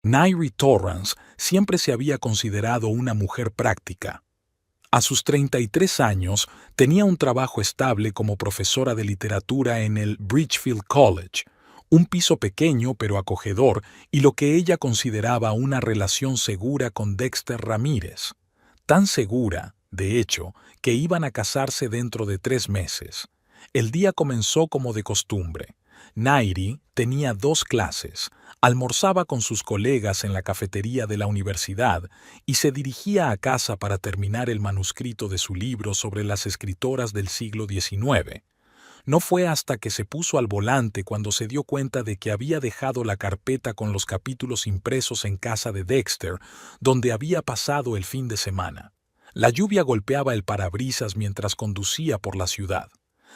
Nairi Torrance siempre se había considerado una mujer práctica. A sus 33 años tenía un trabajo estable como profesora de literatura en el Bridgefield College, un piso pequeño pero acogedor y lo que ella consideraba una relación segura con Dexter Ramírez. Tan segura, de hecho, que iban a casarse dentro de 3 meses. El día comenzó como de costumbre. Nairi tenía 2 clases, almorzaba con sus colegas en la cafetería de la universidad y se dirigía a casa para terminar el manuscrito de su libro sobre las escritoras del siglo XIX. No fue hasta que se puso al volante cuando se dio cuenta de que había dejado la carpeta con los capítulos impresos en casa de Dexter, donde había pasado el fin de semana. La lluvia golpeaba el parabrisas mientras conducía por la ciudad.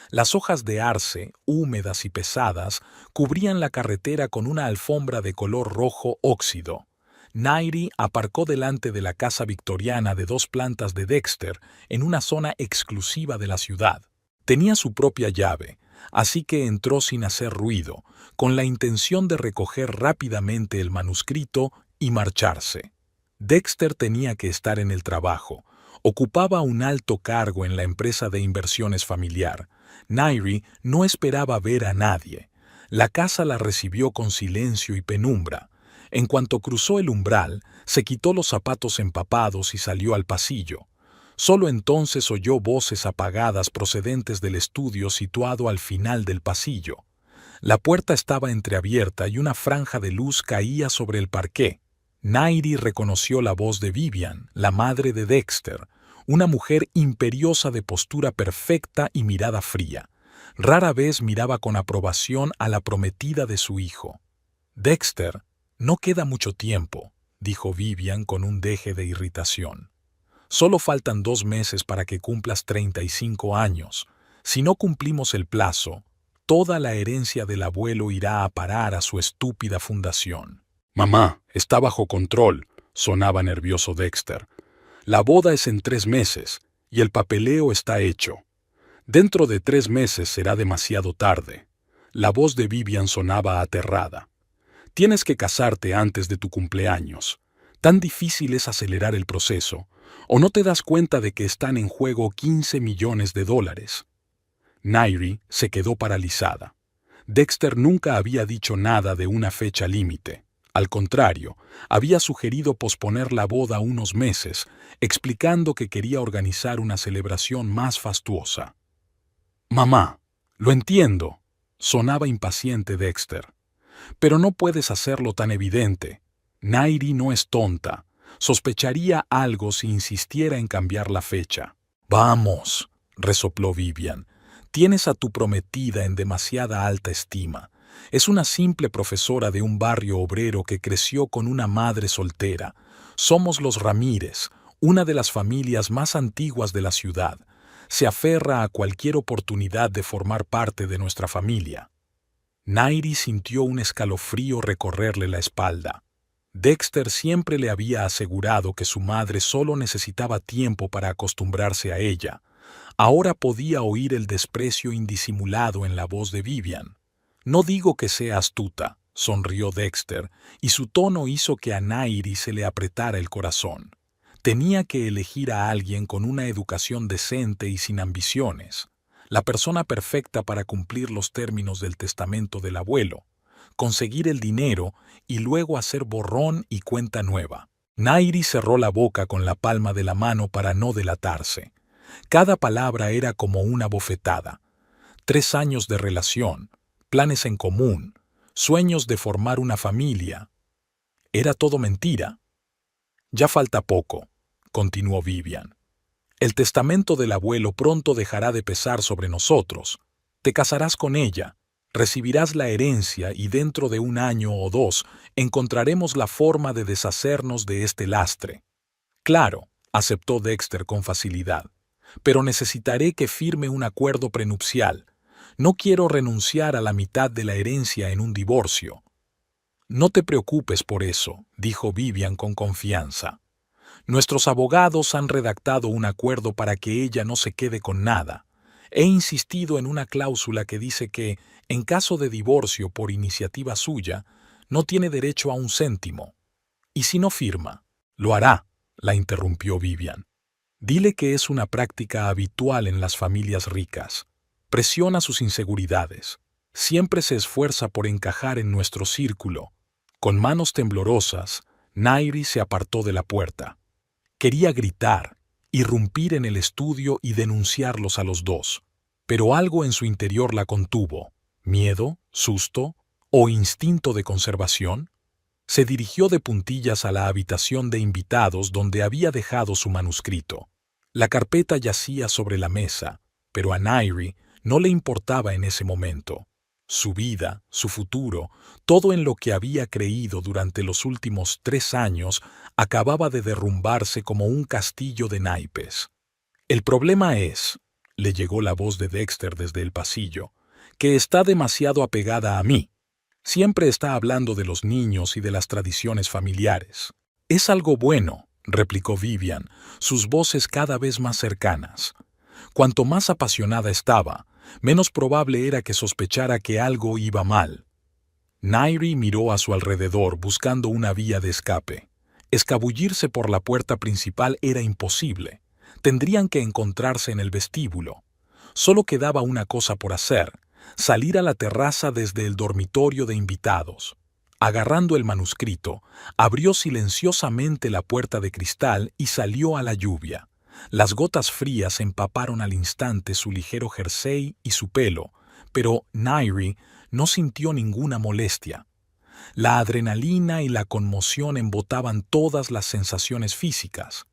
Las hojas de arce, húmedas y pesadas, cubrían la carretera con una alfombra de color rojo óxido. Nairi aparcó delante de la casa victoriana de 2 plantas de Dexter en una zona exclusiva de la ciudad. Tenía su propia llave, así que entró sin hacer ruido, con la intención de recoger rápidamente el manuscrito y marcharse. Dexter tenía que estar en el trabajo. Ocupaba un alto cargo en la empresa de inversiones familiar. Nairi no esperaba ver a nadie. La casa la recibió con silencio y penumbra. En cuanto cruzó el umbral, se quitó los zapatos empapados y salió al pasillo. Solo entonces oyó voces apagadas procedentes del estudio situado al final del pasillo. La puerta estaba entreabierta y una franja de luz caía sobre el parqué. Nairi reconoció la voz de Vivian, la madre de Dexter, una mujer imperiosa de postura perfecta y mirada fría. Rara vez miraba con aprobación a la prometida de su hijo. «Dexter, no queda mucho tiempo», dijo Vivian con un deje de irritación. «Solo faltan 2 meses para que cumplas 35 años. Si no cumplimos el plazo, toda la herencia del abuelo irá a parar a su estúpida fundación». «Mamá, está bajo control», sonaba nervioso Dexter. «La boda es en 3 meses y el papeleo está hecho. Dentro de 3 meses será demasiado tarde». La voz de Vivian sonaba aterrada. «Tienes que casarte antes de tu cumpleaños. Tan difícil es acelerar el proceso. ¿O no te das cuenta de que están en juego 15 millones de dólares?» Nairi se quedó paralizada. Dexter nunca había dicho nada de una fecha límite. Al contrario, había sugerido posponer la boda unos meses, explicando que quería organizar una celebración más fastuosa. «Mamá, lo entiendo», sonaba impaciente Dexter. «Pero no puedes hacerlo tan evidente. Nairi no es tonta. Sospecharía algo si insistiera en cambiar la fecha». «Vamos», resopló Vivian. «Tienes a tu prometida en demasiada alta estima. Es una simple profesora de un barrio obrero que creció con una madre soltera. Somos los Ramírez, una de las familias más antiguas de la ciudad. Se aferra a cualquier oportunidad de formar parte de nuestra familia». Nairi sintió un escalofrío recorrerle la espalda. Dexter siempre le había asegurado que su madre solo necesitaba tiempo para acostumbrarse a ella. Ahora podía oír el desprecio indisimulado en la voz de Vivian. «No digo que sea astuta», sonrió Dexter, y su tono hizo que a Nairi se le apretara el corazón. Tenía que elegir a alguien con una educación decente y sin ambiciones. La persona perfecta para cumplir los términos del testamento del abuelo, conseguir el dinero y luego hacer borrón y cuenta nueva. Nairi cerró la boca con la palma de la mano para no delatarse. Cada palabra era como una bofetada. 3 años de relación, planes en común, sueños de formar una familia. Era todo mentira. «Ya falta poco», continuó Vivian. «El testamento del abuelo pronto dejará de pesar sobre nosotros. Te casarás con ella, recibirás la herencia y dentro de 1 año o 2 encontraremos la forma de deshacernos de este lastre». «Claro», aceptó Dexter con facilidad, «pero necesitaré que firme un acuerdo prenupcial. No quiero renunciar a la mitad de la herencia en un divorcio». «No te preocupes por eso», dijo Vivian con confianza. «Nuestros abogados han redactado un acuerdo para que ella no se quede con nada. He insistido en una cláusula que dice que, en caso de divorcio por iniciativa suya, no tiene derecho a 1 céntimo. ¿Y si no firma? Lo hará, la interrumpió Vivian. Dile que es una práctica habitual en las familias ricas. Presiona sus inseguridades. Siempre se esfuerza por encajar en nuestro círculo. Con manos temblorosas, Nairi se apartó de la puerta. Quería gritar, irrumpir en el estudio y denunciarlos a los dos, pero algo en su interior la contuvo. ¿Miedo, susto o instinto de conservación? Se dirigió de puntillas a la habitación de invitados donde había dejado su manuscrito. La carpeta yacía sobre la mesa, pero a Nairi no le importaba en ese momento. Su vida, su futuro, todo en lo que había creído durante los últimos 3 años acababa de derrumbarse como un castillo de naipes. El problema es, le llegó la voz de Dexter desde el pasillo, que está demasiado apegada a mí. Siempre está hablando de los niños y de las tradiciones familiares. Es algo bueno, replicó Vivian, sus voces cada vez más cercanas. Cuanto más apasionada estaba, menos probable era que sospechara que algo iba mal. Nairi miró a su alrededor buscando una vía de escape. Escabullirse por la puerta principal era imposible. Tendrían que encontrarse en el vestíbulo. Solo quedaba una cosa por hacer: salir a la terraza desde el dormitorio de invitados. Agarrando el manuscrito, abrió silenciosamente la puerta de cristal y salió a la lluvia. Las gotas frías empaparon al instante su ligero jersey y su pelo, pero Nairi no sintió ninguna molestia. La adrenalina y la conmoción embotaban todas las sensaciones físicas.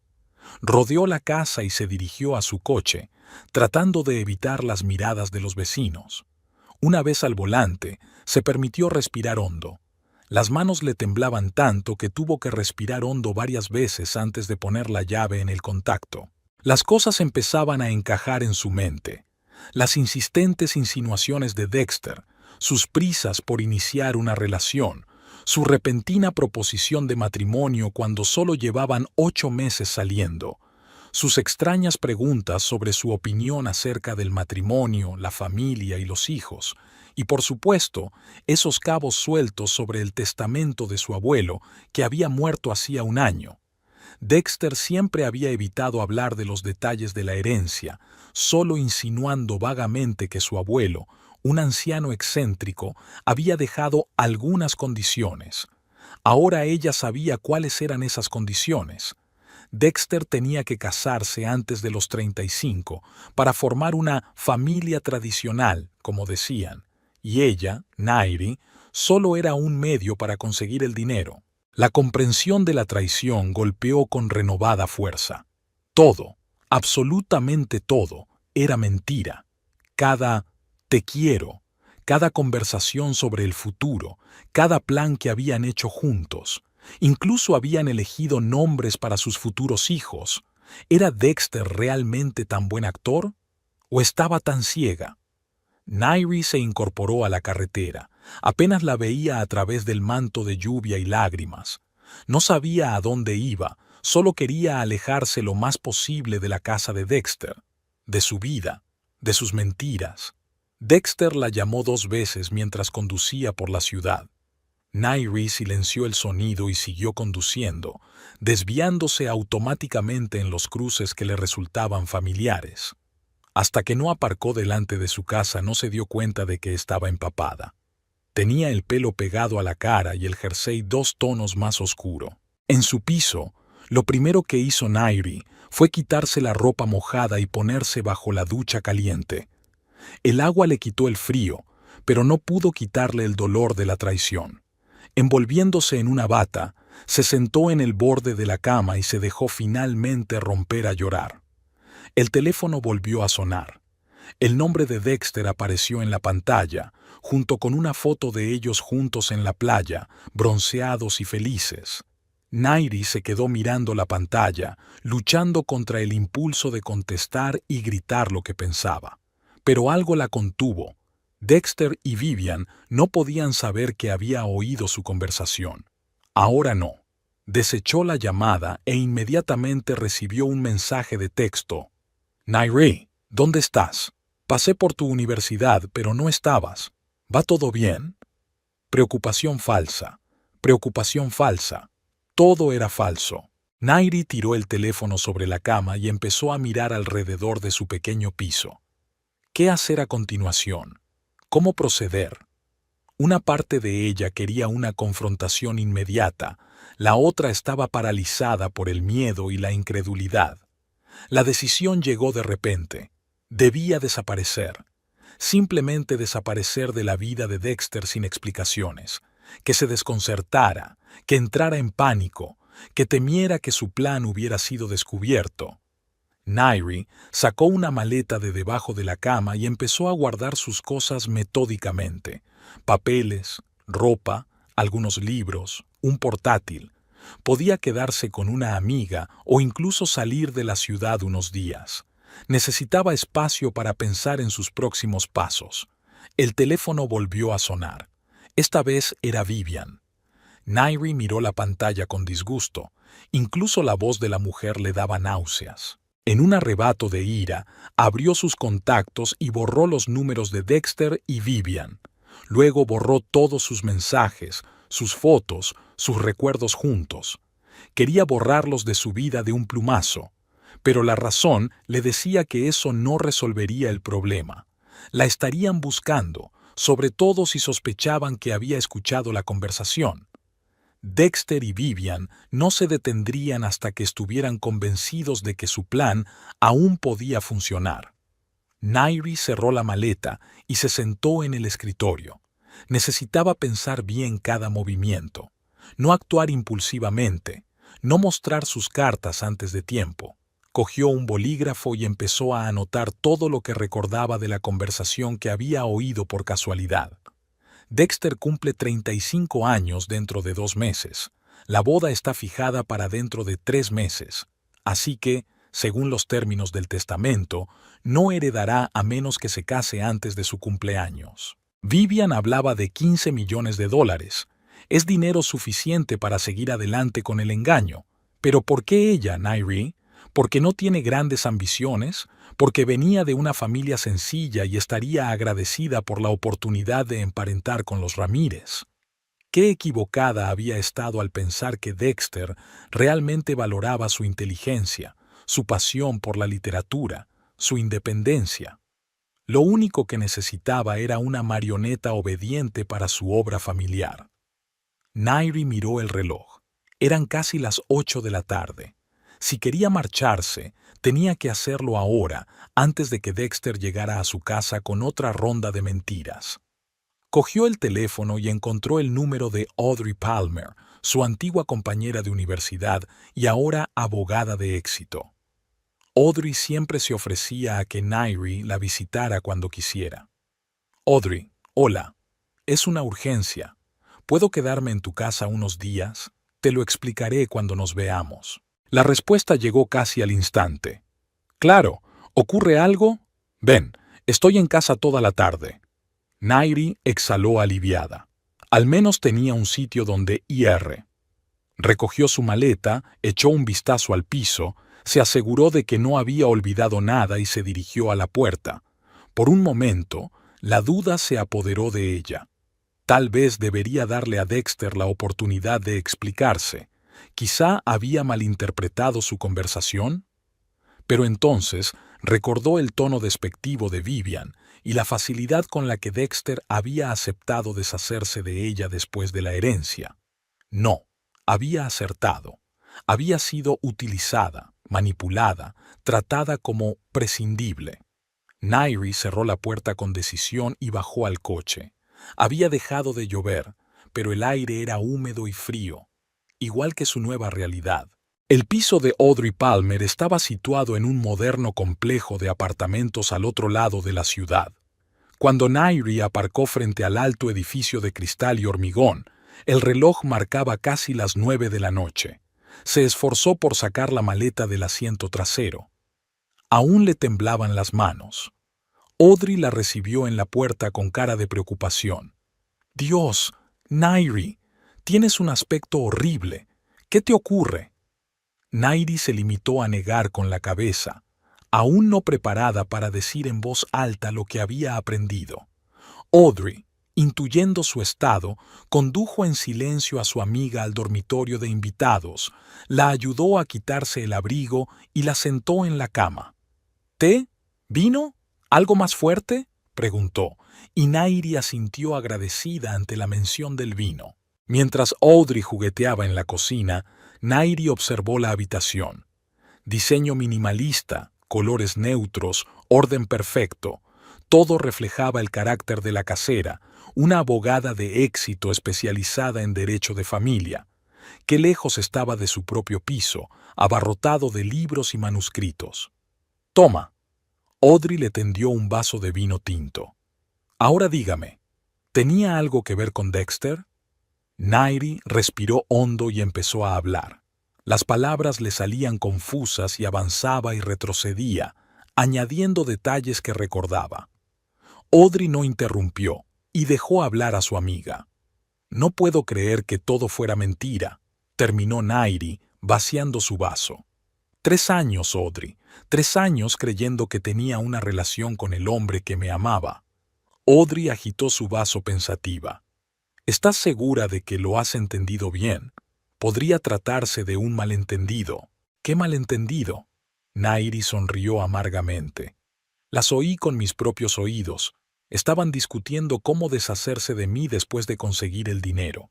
Rodeó la casa y se dirigió a su coche, tratando de evitar las miradas de los vecinos. Una vez al volante, se permitió respirar hondo. Las manos le temblaban tanto que tuvo que respirar hondo varias veces antes de poner la llave en el contacto. Las cosas empezaban a encajar en su mente. Las insistentes insinuaciones de Dexter, sus prisas por iniciar una relación, su repentina proposición de matrimonio cuando solo llevaban 8 meses saliendo, sus extrañas preguntas sobre su opinión acerca del matrimonio, la familia y los hijos, y por supuesto, esos cabos sueltos sobre el testamento de su abuelo, que había muerto hacía 1 año. Dexter siempre había evitado hablar de los detalles de la herencia, solo insinuando vagamente que su abuelo, un anciano excéntrico, había dejado algunas condiciones. Ahora ella sabía cuáles eran esas condiciones. Dexter tenía que casarse antes de los 35 para formar una familia tradicional, como decían, y ella, Nairi, solo era un medio para conseguir el dinero. La comprensión de la traición golpeó con renovada fuerza. Todo, absolutamente todo, era mentira. Cada te quiero, cada conversación sobre el futuro, cada plan que habían hecho juntos. Incluso habían elegido nombres para sus futuros hijos. ¿Era Dexter realmente tan buen actor? ¿O estaba tan ciega? Nairi se incorporó a la carretera. Apenas la veía a través del manto de lluvia y lágrimas. No sabía a dónde iba, solo quería alejarse lo más posible de la casa de Dexter, de su vida, de sus mentiras. Dexter la llamó 2 veces mientras conducía por la ciudad. Nairi silenció el sonido y siguió conduciendo, desviándose automáticamente en los cruces que le resultaban familiares. Hasta que no aparcó delante de su casa no se dio cuenta de que estaba empapada. Tenía el pelo pegado a la cara y el jersey 2 tonos más oscuro. En su piso, lo primero que hizo Nairi fue quitarse la ropa mojada y ponerse bajo la ducha caliente. El agua le quitó el frío, pero no pudo quitarle el dolor de la traición. Envolviéndose en una bata, se sentó en el borde de la cama y se dejó finalmente romper a llorar. El teléfono volvió a sonar. El nombre de Dexter apareció en la pantalla, junto con una foto de ellos juntos en la playa, bronceados y felices. Nairi se quedó mirando la pantalla, luchando contra el impulso de contestar y gritar lo que pensaba. Pero algo la contuvo. Dexter y Vivian no podían saber que había oído su conversación. Ahora no. Desechó la llamada e inmediatamente recibió un mensaje de texto. Nairi, ¿dónde estás? Pasé por tu universidad, pero no estabas. ¿Va todo bien? Preocupación falsa. Preocupación falsa. Todo era falso. Nairi tiró el teléfono sobre la cama y empezó a mirar alrededor de su pequeño piso. ¿Qué hacer a continuación? ¿Cómo proceder? Una parte de ella quería una confrontación inmediata, la otra estaba paralizada por el miedo y la incredulidad. La decisión llegó de repente. Debía desaparecer. Simplemente desaparecer de la vida de Dexter sin explicaciones. Que se desconcertara, que entrara en pánico, que temiera que su plan hubiera sido descubierto. Nairi sacó una maleta de debajo de la cama y empezó a guardar sus cosas metódicamente. Papeles, ropa, algunos libros, un portátil. Podía quedarse con una amiga o incluso salir de la ciudad unos días. Necesitaba espacio para pensar en sus próximos pasos. El teléfono volvió a sonar. Esta vez era Vivian. Nairi miró la pantalla con disgusto. Incluso la voz de la mujer le daba náuseas. En un arrebato de ira, abrió sus contactos y borró los números de Dexter y Vivian. Luego borró todos sus mensajes, sus fotos, sus recuerdos juntos. Quería borrarlos de su vida de un plumazo, pero la razón le decía que eso no resolvería el problema. La estarían buscando, sobre todo si sospechaban que había escuchado la conversación. Dexter y Vivian no se detendrían hasta que estuvieran convencidos de que su plan aún podía funcionar. Nairi cerró la maleta y se sentó en el escritorio. Necesitaba pensar bien cada movimiento, no actuar impulsivamente, no mostrar sus cartas antes de tiempo. Cogió un bolígrafo y empezó a anotar todo lo que recordaba de la conversación que había oído por casualidad. Dexter cumple 35 años dentro de 2 meses. La boda está fijada para dentro de 3 meses. Así que, según los términos del testamento, no heredará a menos que se case antes de su cumpleaños. Vivian hablaba de $15 millones. Es dinero suficiente para seguir adelante con el engaño. ¿Pero por qué ella, Nairi? ¿Porque no tiene grandes ambiciones? ¿Porque venía de una familia sencilla y estaría agradecida por la oportunidad de emparentar con los Ramírez? Qué equivocada había estado al pensar que Dexter realmente valoraba su inteligencia, su pasión por la literatura, su independencia. Lo único que necesitaba era una marioneta obediente para su obra familiar. Nairi miró el reloj. Eran casi las 8 de la tarde. Si quería marcharse, tenía que hacerlo ahora, antes de que Dexter llegara a su casa con otra ronda de mentiras. Cogió el teléfono y encontró el número de Audrey Palmer, su antigua compañera de universidad y ahora abogada de éxito. Audrey siempre se ofrecía a que Nairi la visitara cuando quisiera. «Audrey, hola. Es una urgencia. ¿Puedo quedarme en tu casa unos días? Te lo explicaré cuando nos veamos». La respuesta llegó casi al instante. «Claro, ¿ocurre algo? Ven, estoy en casa toda la tarde». Nairi exhaló aliviada. Al menos tenía un sitio donde ir. Recogió su maleta, echó un vistazo al piso, se aseguró de que no había olvidado nada y se dirigió a la puerta. Por un momento, la duda se apoderó de ella. Tal vez debería darle a Dexter la oportunidad de explicarse. Quizá había malinterpretado su conversación. Pero entonces recordó el tono despectivo de Vivian y la facilidad con la que Dexter había aceptado deshacerse de ella después de la herencia. No, había acertado. Había sido utilizada, manipulada, tratada como prescindible. Nairi cerró la puerta con decisión y bajó al coche. Había dejado de llover, pero el aire era húmedo y frío, igual que su nueva realidad. El piso de Audrey Palmer estaba situado en un moderno complejo de apartamentos al otro lado de la ciudad. Cuando Nairi aparcó frente al alto edificio de cristal y hormigón, el reloj marcaba casi las 9 de la noche. Se esforzó por sacar la maleta del asiento trasero. Aún le temblaban las manos. Audrey la recibió en la puerta con cara de preocupación. «Dios, Nairi, tienes un aspecto horrible. ¿Qué te ocurre?» Nairi se limitó a negar con la cabeza, aún no preparada para decir en voz alta lo que había aprendido. «Audrey, Intuyendo su estado, condujo en silencio a su amiga al dormitorio de invitados, la ayudó a quitarse el abrigo y la sentó en la cama. ¿Té? ¿Vino? ¿Algo más fuerte?, preguntó, y Nairi asintió agradecida ante la mención del vino. Mientras Audrey jugueteaba en la cocina, Nairi observó la habitación. Diseño minimalista, colores neutros, orden perfecto. Todo reflejaba el carácter de la casera, una abogada de éxito especializada en derecho de familia. Qué lejos estaba de su propio piso, abarrotado de libros y manuscritos. «Toma». Audrey le tendió un vaso de vino tinto. «Ahora dígame, ¿tenía algo que ver con Dexter?». Nairi respiró hondo y empezó a hablar. Las palabras le salían confusas y avanzaba y retrocedía, añadiendo detalles que recordaba. Audrey no interrumpió y dejó hablar a su amiga. «No puedo creer que todo fuera mentira», terminó Nairi, vaciando su vaso. 3 años, Audrey, 3 años creyendo que tenía una relación con el hombre que me amaba. Audrey agitó su vaso pensativa. «¿Estás segura de que lo has entendido bien? Podría tratarse de un malentendido». «¿Qué malentendido?». Nairi sonrió amargamente. «Las oí con mis propios oídos. Estaban discutiendo cómo deshacerse de mí después de conseguir el dinero».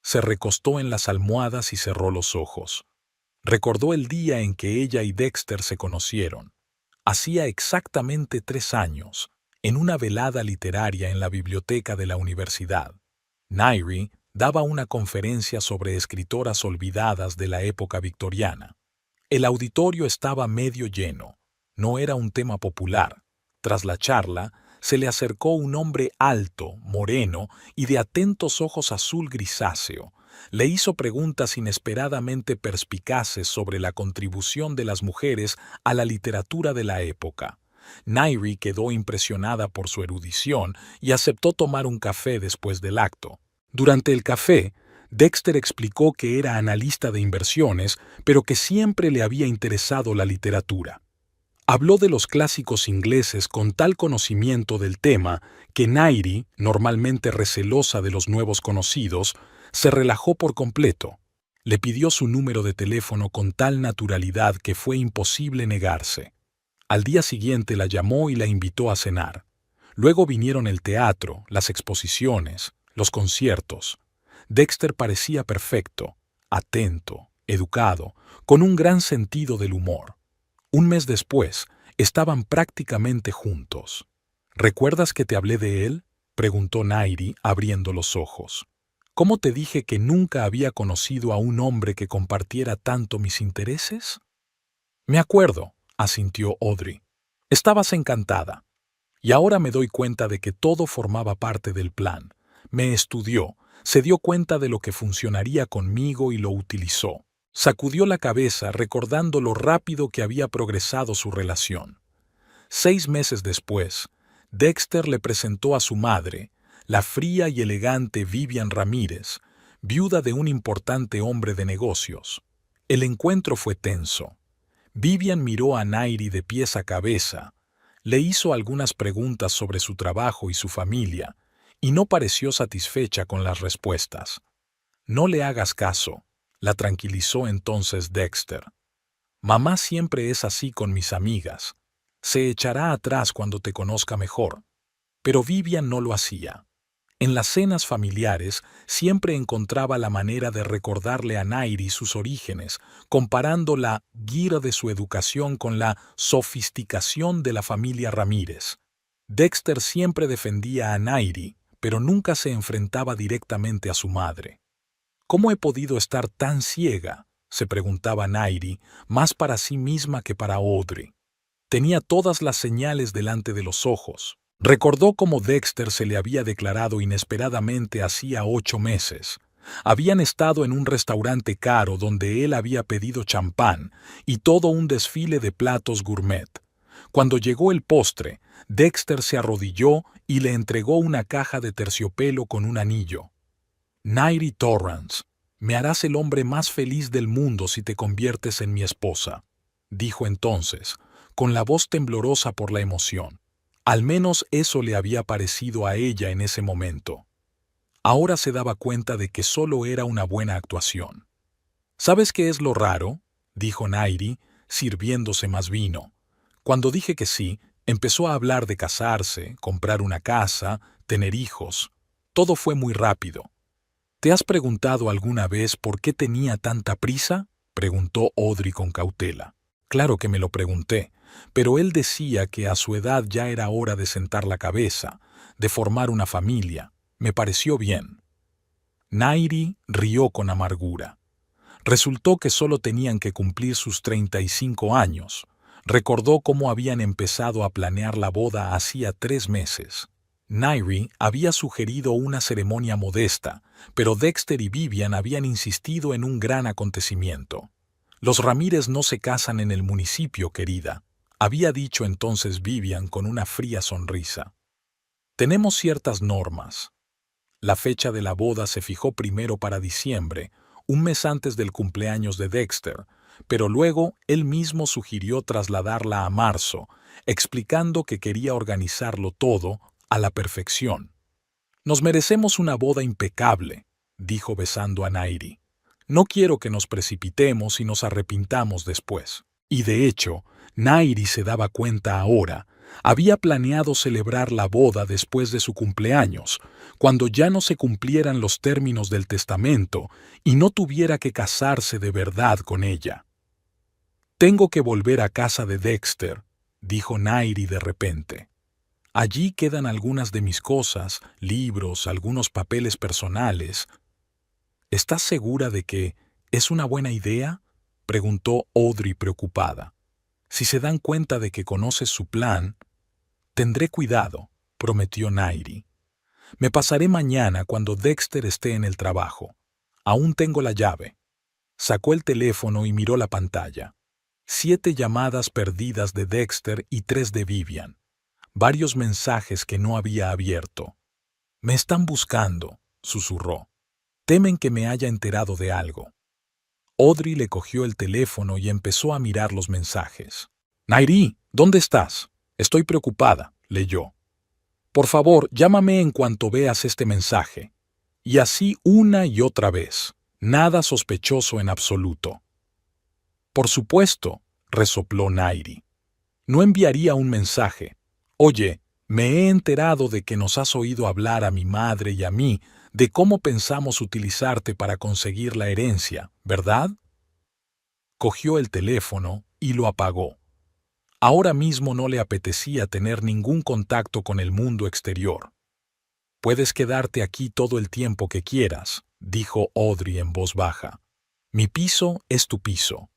Se recostó en las almohadas y cerró los ojos. Recordó el día en que ella y Dexter se conocieron. Hacía exactamente 3 años, en una velada literaria en la biblioteca de la universidad. Nairi daba una conferencia sobre escritoras olvidadas de la época victoriana. El auditorio estaba medio lleno. No era un tema popular. Tras la charla, se le acercó un hombre alto, moreno y de atentos ojos azul grisáceo. Le hizo preguntas inesperadamente perspicaces sobre la contribución de las mujeres a la literatura de la época. Nairi quedó impresionada por su erudición y aceptó tomar un café después del acto. Durante el café, Dexter explicó que era analista de inversiones, pero que siempre le había interesado la literatura. Habló de los clásicos ingleses con tal conocimiento del tema que Nairi, normalmente recelosa de los nuevos conocidos, se relajó por completo. Le pidió su número de teléfono con tal naturalidad que fue imposible negarse. Al día siguiente la llamó y la invitó a cenar. Luego vinieron el teatro, las exposiciones, los conciertos. Dexter parecía perfecto, atento, educado, con un gran sentido del humor. Un mes después, estaban prácticamente juntos. «¿Recuerdas que te hablé de él?», preguntó Nairi, abriendo los ojos. «¿Cómo te dije que nunca había conocido a un hombre que compartiera tanto mis intereses?». «Me acuerdo», asintió Audrey. «Estabas encantada. Y ahora me doy cuenta de que todo formaba parte del plan. Me estudió, se dio cuenta de lo que funcionaría conmigo y lo utilizó». Sacudió la cabeza recordando lo rápido que había progresado su relación. 6 meses después, Dexter le presentó a su madre, la fría y elegante Vivian Ramírez, viuda de un importante hombre de negocios. El encuentro fue tenso. Vivian miró a Nairi de pies a cabeza, le hizo algunas preguntas sobre su trabajo y su familia, y no pareció satisfecha con las respuestas. «No le hagas caso», la tranquilizó entonces Dexter. «Mamá siempre es así con mis amigas. Se echará atrás cuando te conozca mejor». Pero Vivian no lo hacía. En las cenas familiares siempre encontraba la manera de recordarle a Nairi sus orígenes, comparando la guira de su educación con la sofisticación de la familia Ramírez. Dexter siempre defendía a Nairi, pero nunca se enfrentaba directamente a su madre. «¿Cómo he podido estar tan ciega?», se preguntaba Nairi, más para sí misma que para Audrey. Tenía todas las señales delante de los ojos. Recordó cómo Dexter se le había declarado inesperadamente hacía 8 meses. Habían estado en un restaurante caro donde él había pedido champán y todo un desfile de platos gourmet. Cuando llegó el postre, Dexter se arrodilló y le entregó una caja de terciopelo con un anillo. «Nairi Torrance, me harás el hombre más feliz del mundo si te conviertes en mi esposa», dijo entonces, con la voz temblorosa por la emoción. Al menos eso le había parecido a ella en ese momento. Ahora se daba cuenta de que solo era una buena actuación. ¿Sabes qué es lo raro?, dijo Nairi, sirviéndose más vino. Cuando dije que sí, empezó a hablar de casarse, comprar una casa, tener hijos. Todo fue muy rápido. ¿Te has preguntado alguna vez por qué tenía tanta prisa?, preguntó Audrey con cautela. Claro que me lo pregunté, pero él decía que a su edad ya era hora de sentar la cabeza, de formar una familia. Me pareció bien. Nairi rió con amargura. Resultó que solo tenían que cumplir sus 35 años. Recordó cómo habían empezado a planear la boda hacía 3 meses. Nairi había sugerido una ceremonia modesta, pero Dexter y Vivian habían insistido en un gran acontecimiento. Los Ramírez no se casan en el municipio, querida, había dicho entonces Vivian con una fría sonrisa. Tenemos ciertas normas. La fecha de la boda se fijó primero para diciembre, un mes antes del cumpleaños de Dexter, pero luego él mismo sugirió trasladarla a marzo, explicando que quería organizarlo todo a la perfección. Nos merecemos una boda impecable, dijo besando a Nairi. No quiero que nos precipitemos y nos arrepintamos después. Y de hecho, Nairi se daba cuenta ahora. Había planeado celebrar la boda después de su cumpleaños, cuando ya no se cumplieran los términos del testamento y no tuviera que casarse de verdad con ella. Tengo que volver a casa de Dexter, dijo Nairi de repente. Allí quedan algunas de mis cosas, libros, algunos papeles personales. ¿Estás segura de que es una buena idea?, preguntó Audrey preocupada. Si se dan cuenta de que conoces su plan, tendré cuidado, prometió Nairi. Me pasaré mañana cuando Dexter esté en el trabajo. Aún tengo la llave. Sacó el teléfono y miró la pantalla. 7 llamadas perdidas de Dexter y 3 de Vivian. Varios mensajes que no había abierto. Me están buscando, susurró. Temen que me haya enterado de algo. Audrey le cogió el teléfono y empezó a mirar los mensajes. Nairi, ¿dónde estás? Estoy preocupada, leyó. Por favor, llámame en cuanto veas este mensaje. Y así una y otra vez. Nada sospechoso en absoluto. Por supuesto, resopló Nairi. No enviaría un mensaje. Oye, me he enterado de que nos has oído hablar a mi madre y a mí de cómo pensamos utilizarte para conseguir la herencia, ¿verdad? Cogió el teléfono y lo apagó. Ahora mismo no le apetecía tener ningún contacto con el mundo exterior. Puedes quedarte aquí todo el tiempo que quieras, dijo Audrey en voz baja. Mi piso es tu piso.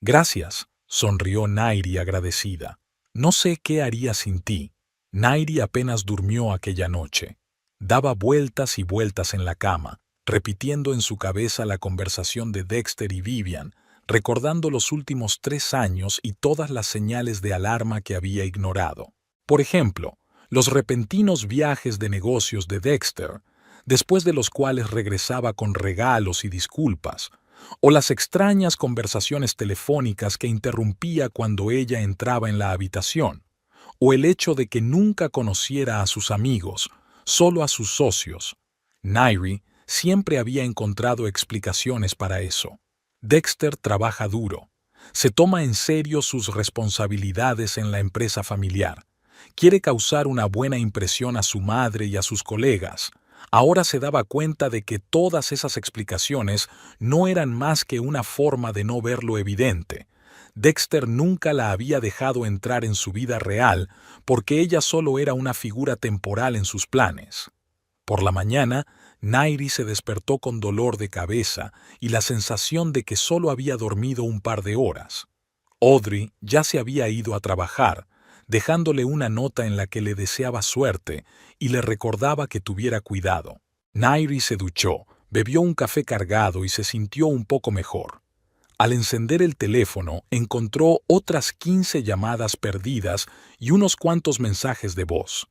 Gracias, sonrió Nairi agradecida. No sé qué haría sin ti. Nairi apenas durmió aquella noche. Daba vueltas y vueltas en la cama, repitiendo en su cabeza la conversación de Dexter y Vivian, recordando los últimos 3 años y todas las señales de alarma que había ignorado. Por ejemplo, los repentinos viajes de negocios de Dexter, después de los cuales regresaba con regalos y disculpas, o las extrañas conversaciones telefónicas que interrumpía cuando ella entraba en la habitación, o el hecho de que nunca conociera a sus amigos, solo a sus socios. Nairi siempre había encontrado explicaciones para eso. Dexter trabaja duro. Se toma en serio sus responsabilidades en la empresa familiar. Quiere causar una buena impresión a su madre y a sus colegas. Ahora se daba cuenta de que todas esas explicaciones no eran más que una forma de no ver lo evidente. Dexter nunca la había dejado entrar en su vida real porque ella solo era una figura temporal en sus planes. Por la mañana, Nairi se despertó con dolor de cabeza y la sensación de que solo había dormido un par de horas. Audrey ya se había ido a trabajar, dejándole una nota en la que le deseaba suerte y le recordaba que tuviera cuidado. Nairi se duchó, bebió un café cargado y se sintió un poco mejor. Al encender el teléfono, encontró otras 15 llamadas perdidas y unos cuantos mensajes de voz.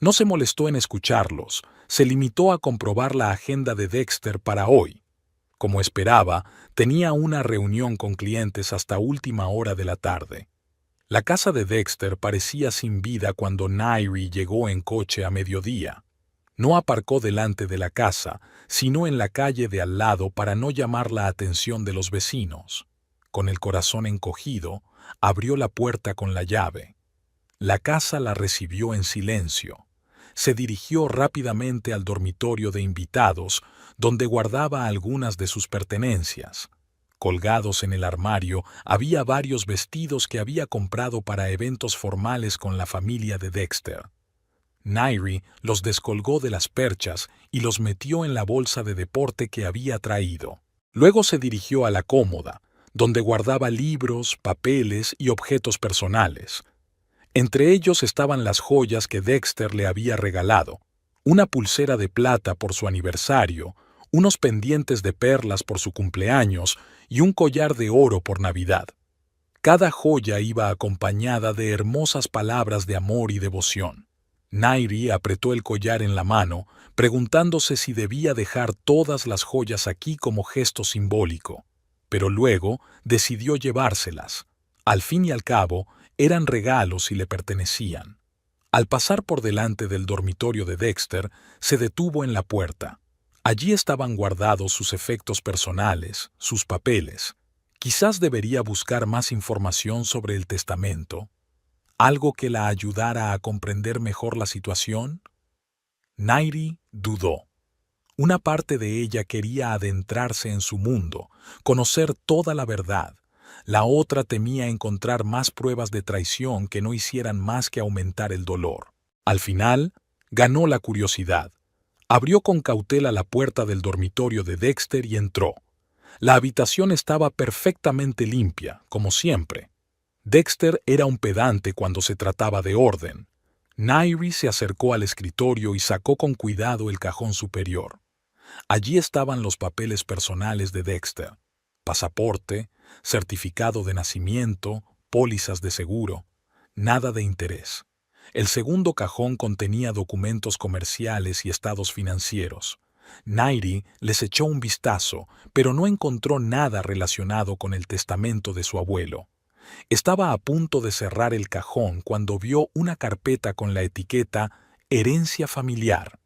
No se molestó en escucharlos, se limitó a comprobar la agenda de Dexter para hoy. Como esperaba, tenía una reunión con clientes hasta última hora de la tarde. La casa de Dexter parecía sin vida cuando Nairi llegó en coche a mediodía. No aparcó delante de la casa, sino en la calle de al lado para no llamar la atención de los vecinos. Con el corazón encogido, abrió la puerta con la llave. La casa la recibió en silencio. Se dirigió rápidamente al dormitorio de invitados, donde guardaba algunas de sus pertenencias. Colgados en el armario había varios vestidos que había comprado para eventos formales con la familia de Dexter. Nairi los descolgó de las perchas y los metió en la bolsa de deporte que había traído. Luego se dirigió a la cómoda, donde guardaba libros, papeles y objetos personales. Entre ellos estaban las joyas que Dexter le había regalado, una pulsera de plata por su aniversario, unos pendientes de perlas por su cumpleaños y un collar de oro por Navidad. Cada joya iba acompañada de hermosas palabras de amor y devoción. Nairi apretó el collar en la mano, preguntándose si debía dejar todas las joyas aquí como gesto simbólico, pero luego decidió llevárselas. Al fin y al cabo, eran regalos y le pertenecían. Al pasar por delante del dormitorio de Dexter, se detuvo en la puerta. Allí estaban guardados sus efectos personales, sus papeles. Quizás debería buscar más información sobre el testamento. ¿Algo que la ayudara a comprender mejor la situación? Nairi dudó. Una parte de ella quería adentrarse en su mundo, conocer toda la verdad. La otra temía encontrar más pruebas de traición que no hicieran más que aumentar el dolor. Al final, ganó la curiosidad. Abrió con cautela la puerta del dormitorio de Dexter y entró. La habitación estaba perfectamente limpia, como siempre. Dexter era un pedante cuando se trataba de orden. Nairi se acercó al escritorio y sacó con cuidado el cajón superior. Allí estaban los papeles personales de Dexter: pasaporte, certificado de nacimiento, pólizas de seguro. Nada de interés. El segundo cajón contenía documentos comerciales y estados financieros. Nairi les echó un vistazo, pero no encontró nada relacionado con el testamento de su abuelo. Estaba a punto de cerrar el cajón cuando vio una carpeta con la etiqueta «Herencia familiar».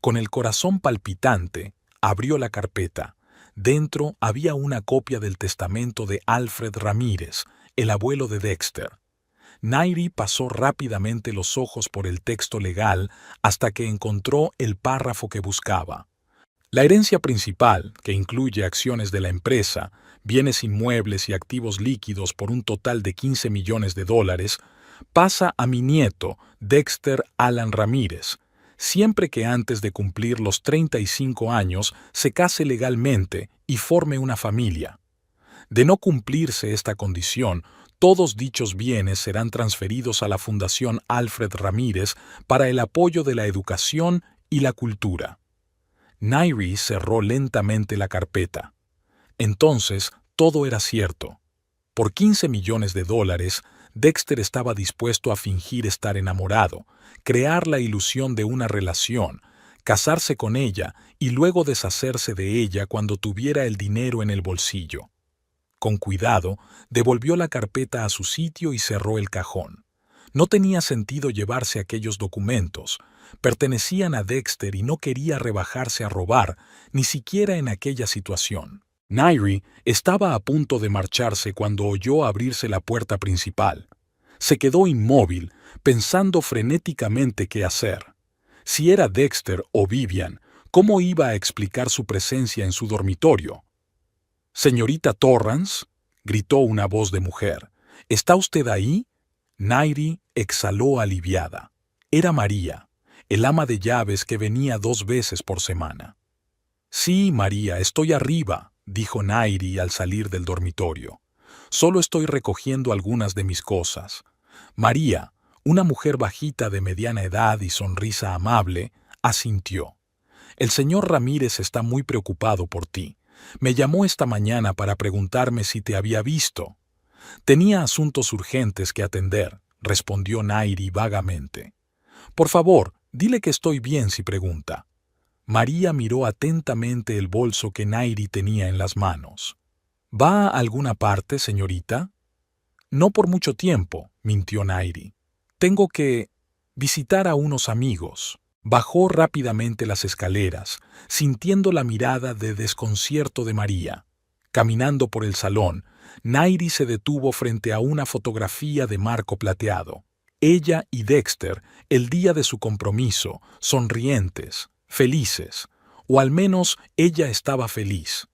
Con el corazón palpitante, abrió la carpeta. Dentro había una copia del testamento de Alfred Ramírez, el abuelo de Dexter. Nairi pasó rápidamente los ojos por el texto legal hasta que encontró el párrafo que buscaba. La herencia principal, que incluye acciones de la empresa, bienes inmuebles y activos líquidos por un total de $15 millones, pasa a mi nieto, Dexter Alan Ramírez, siempre que antes de cumplir los 35 años se case legalmente y forme una familia. De no cumplirse esta condición, todos dichos bienes serán transferidos a la Fundación Alfred Ramírez para el apoyo de la educación y la cultura. Nairi cerró lentamente la carpeta. Entonces, todo era cierto. Por $15 millones, Dexter estaba dispuesto a fingir estar enamorado, crear la ilusión de una relación, casarse con ella y luego deshacerse de ella cuando tuviera el dinero en el bolsillo. Con cuidado, devolvió la carpeta a su sitio y cerró el cajón. No tenía sentido llevarse aquellos documentos. Pertenecían a Dexter y no quería rebajarse a robar, ni siquiera en aquella situación. Nairi estaba a punto de marcharse cuando oyó abrirse la puerta principal. Se quedó inmóvil, pensando frenéticamente qué hacer. Si era Dexter o Vivian, ¿cómo iba a explicar su presencia en su dormitorio? «Señorita Torrance», gritó una voz de mujer, «¿está usted ahí?» Nairi exhaló aliviada. Era María, el ama de llaves que venía 2 veces por semana. «Sí, María, estoy arriba», dijo Nairi al salir del dormitorio. «Solo estoy recogiendo algunas de mis cosas». María, una mujer bajita de mediana edad y sonrisa amable, asintió. «El señor Ramírez está muy preocupado por ti. Me llamó esta mañana para preguntarme si te había visto». «Tenía asuntos urgentes que atender», respondió Nairi vagamente. «Por favor, dile que estoy bien si pregunta». María miró atentamente el bolso que Nairi tenía en las manos. «¿Va a alguna parte, señorita?» «No por mucho tiempo», mintió Nairi. Tengo que visitar a unos amigos. Bajó rápidamente las escaleras, sintiendo la mirada de desconcierto de María. Caminando por el salón, Nairi se detuvo frente a una fotografía de marco plateado. Ella y Dexter, el día de su compromiso, sonrientes, felices, o al menos ella estaba feliz.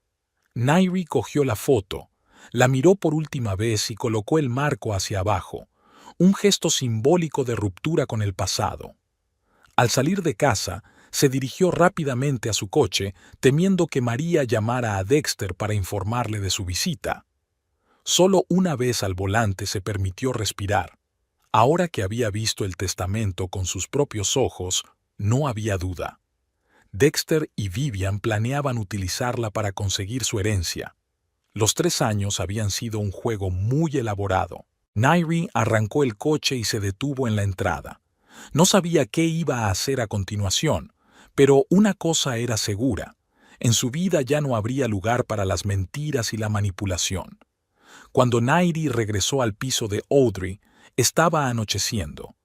Nairi cogió la foto, la miró por última vez y colocó el marco hacia abajo, un gesto simbólico de ruptura con el pasado. Al salir de casa, se dirigió rápidamente a su coche, temiendo que María llamara a Dexter para informarle de su visita. Solo una vez al volante se permitió respirar. Ahora que había visto el testamento con sus propios ojos, no había duda. Dexter y Vivian planeaban utilizarla para conseguir su herencia. Los 3 años habían sido un juego muy elaborado. Nairi arrancó el coche y se detuvo en la entrada. No sabía qué iba a hacer a continuación, pero una cosa era segura. En su vida ya no habría lugar para las mentiras y la manipulación. Cuando Nairi regresó al piso de Audrey, estaba anocheciendo.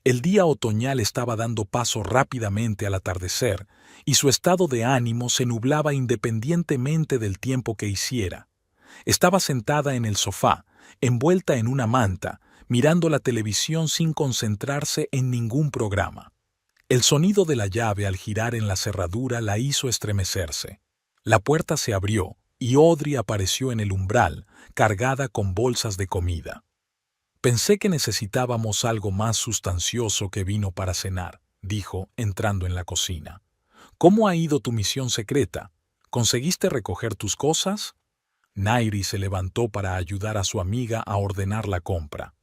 El día otoñal estaba dando paso rápidamente al atardecer, y su estado de ánimo se nublaba independientemente del tiempo que hiciera. Estaba sentada en el sofá, envuelta en una manta, mirando la televisión sin concentrarse en ningún programa. El sonido de la llave al girar en la cerradura la hizo estremecerse. La puerta se abrió y Audrey apareció en el umbral, cargada con bolsas de comida. Pensé que necesitábamos algo más sustancioso que vino para cenar, dijo, entrando en la cocina. ¿Cómo ha ido tu misión secreta? ¿Conseguiste recoger tus cosas? Nairi se levantó para ayudar a su amiga a ordenar la compra.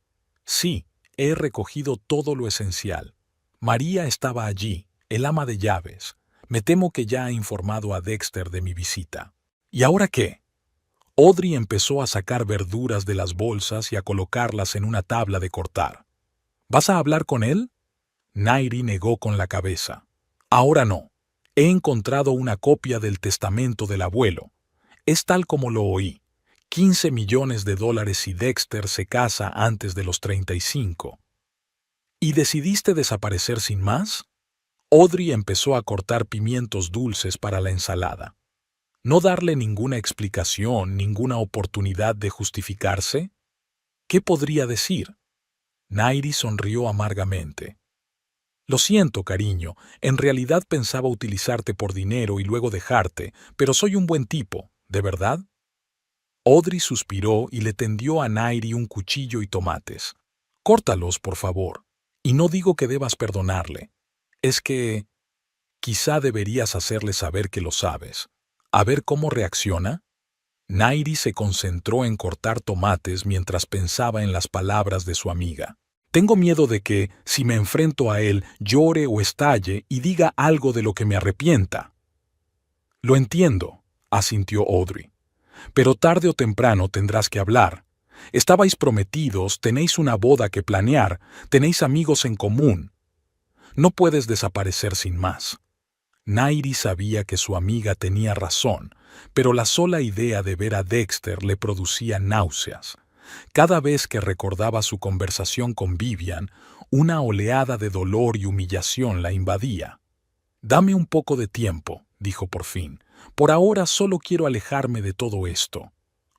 Sí, he recogido todo lo esencial. María estaba allí, el ama de llaves. Me temo que ya ha informado a Dexter de mi visita. ¿Y ahora qué? Audrey empezó a sacar verduras de las bolsas y a colocarlas en una tabla de cortar. ¿Vas a hablar con él? Nairi negó con la cabeza. Ahora no. He encontrado una copia del testamento del abuelo. Es tal como lo oí. 15 millones de dólares si Dexter se casa antes de los 35. ¿Y decidiste desaparecer sin más? Audrey empezó a cortar pimientos dulces para la ensalada. ¿No darle ninguna explicación, ninguna oportunidad de justificarse? ¿Qué podría decir? Nairi sonrió amargamente. Lo siento, cariño, en realidad pensaba utilizarte por dinero y luego dejarte, pero soy un buen tipo, ¿de verdad? Audrey suspiró y le tendió a Nairi un cuchillo y tomates. Córtalos, por favor. Y no digo que debas perdonarle. Es que quizá deberías hacerle saber que lo sabes. A ver cómo reacciona. Nairi se concentró en cortar tomates mientras pensaba en las palabras de su amiga. Tengo miedo de que, si me enfrento a él, llore o estalle y diga algo de lo que me arrepienta. Lo entiendo, asintió Audrey. Pero tarde o temprano tendrás que hablar. Estabais prometidos, tenéis una boda que planear, tenéis amigos en común. No puedes desaparecer sin más. Nairi sabía que su amiga tenía razón, pero la sola idea de ver a Dexter le producía náuseas. Cada vez que recordaba su conversación con Vivian, una oleada de dolor y humillación la invadía. «Dame un poco de tiempo», dijo por fin. «Por ahora solo quiero alejarme de todo esto».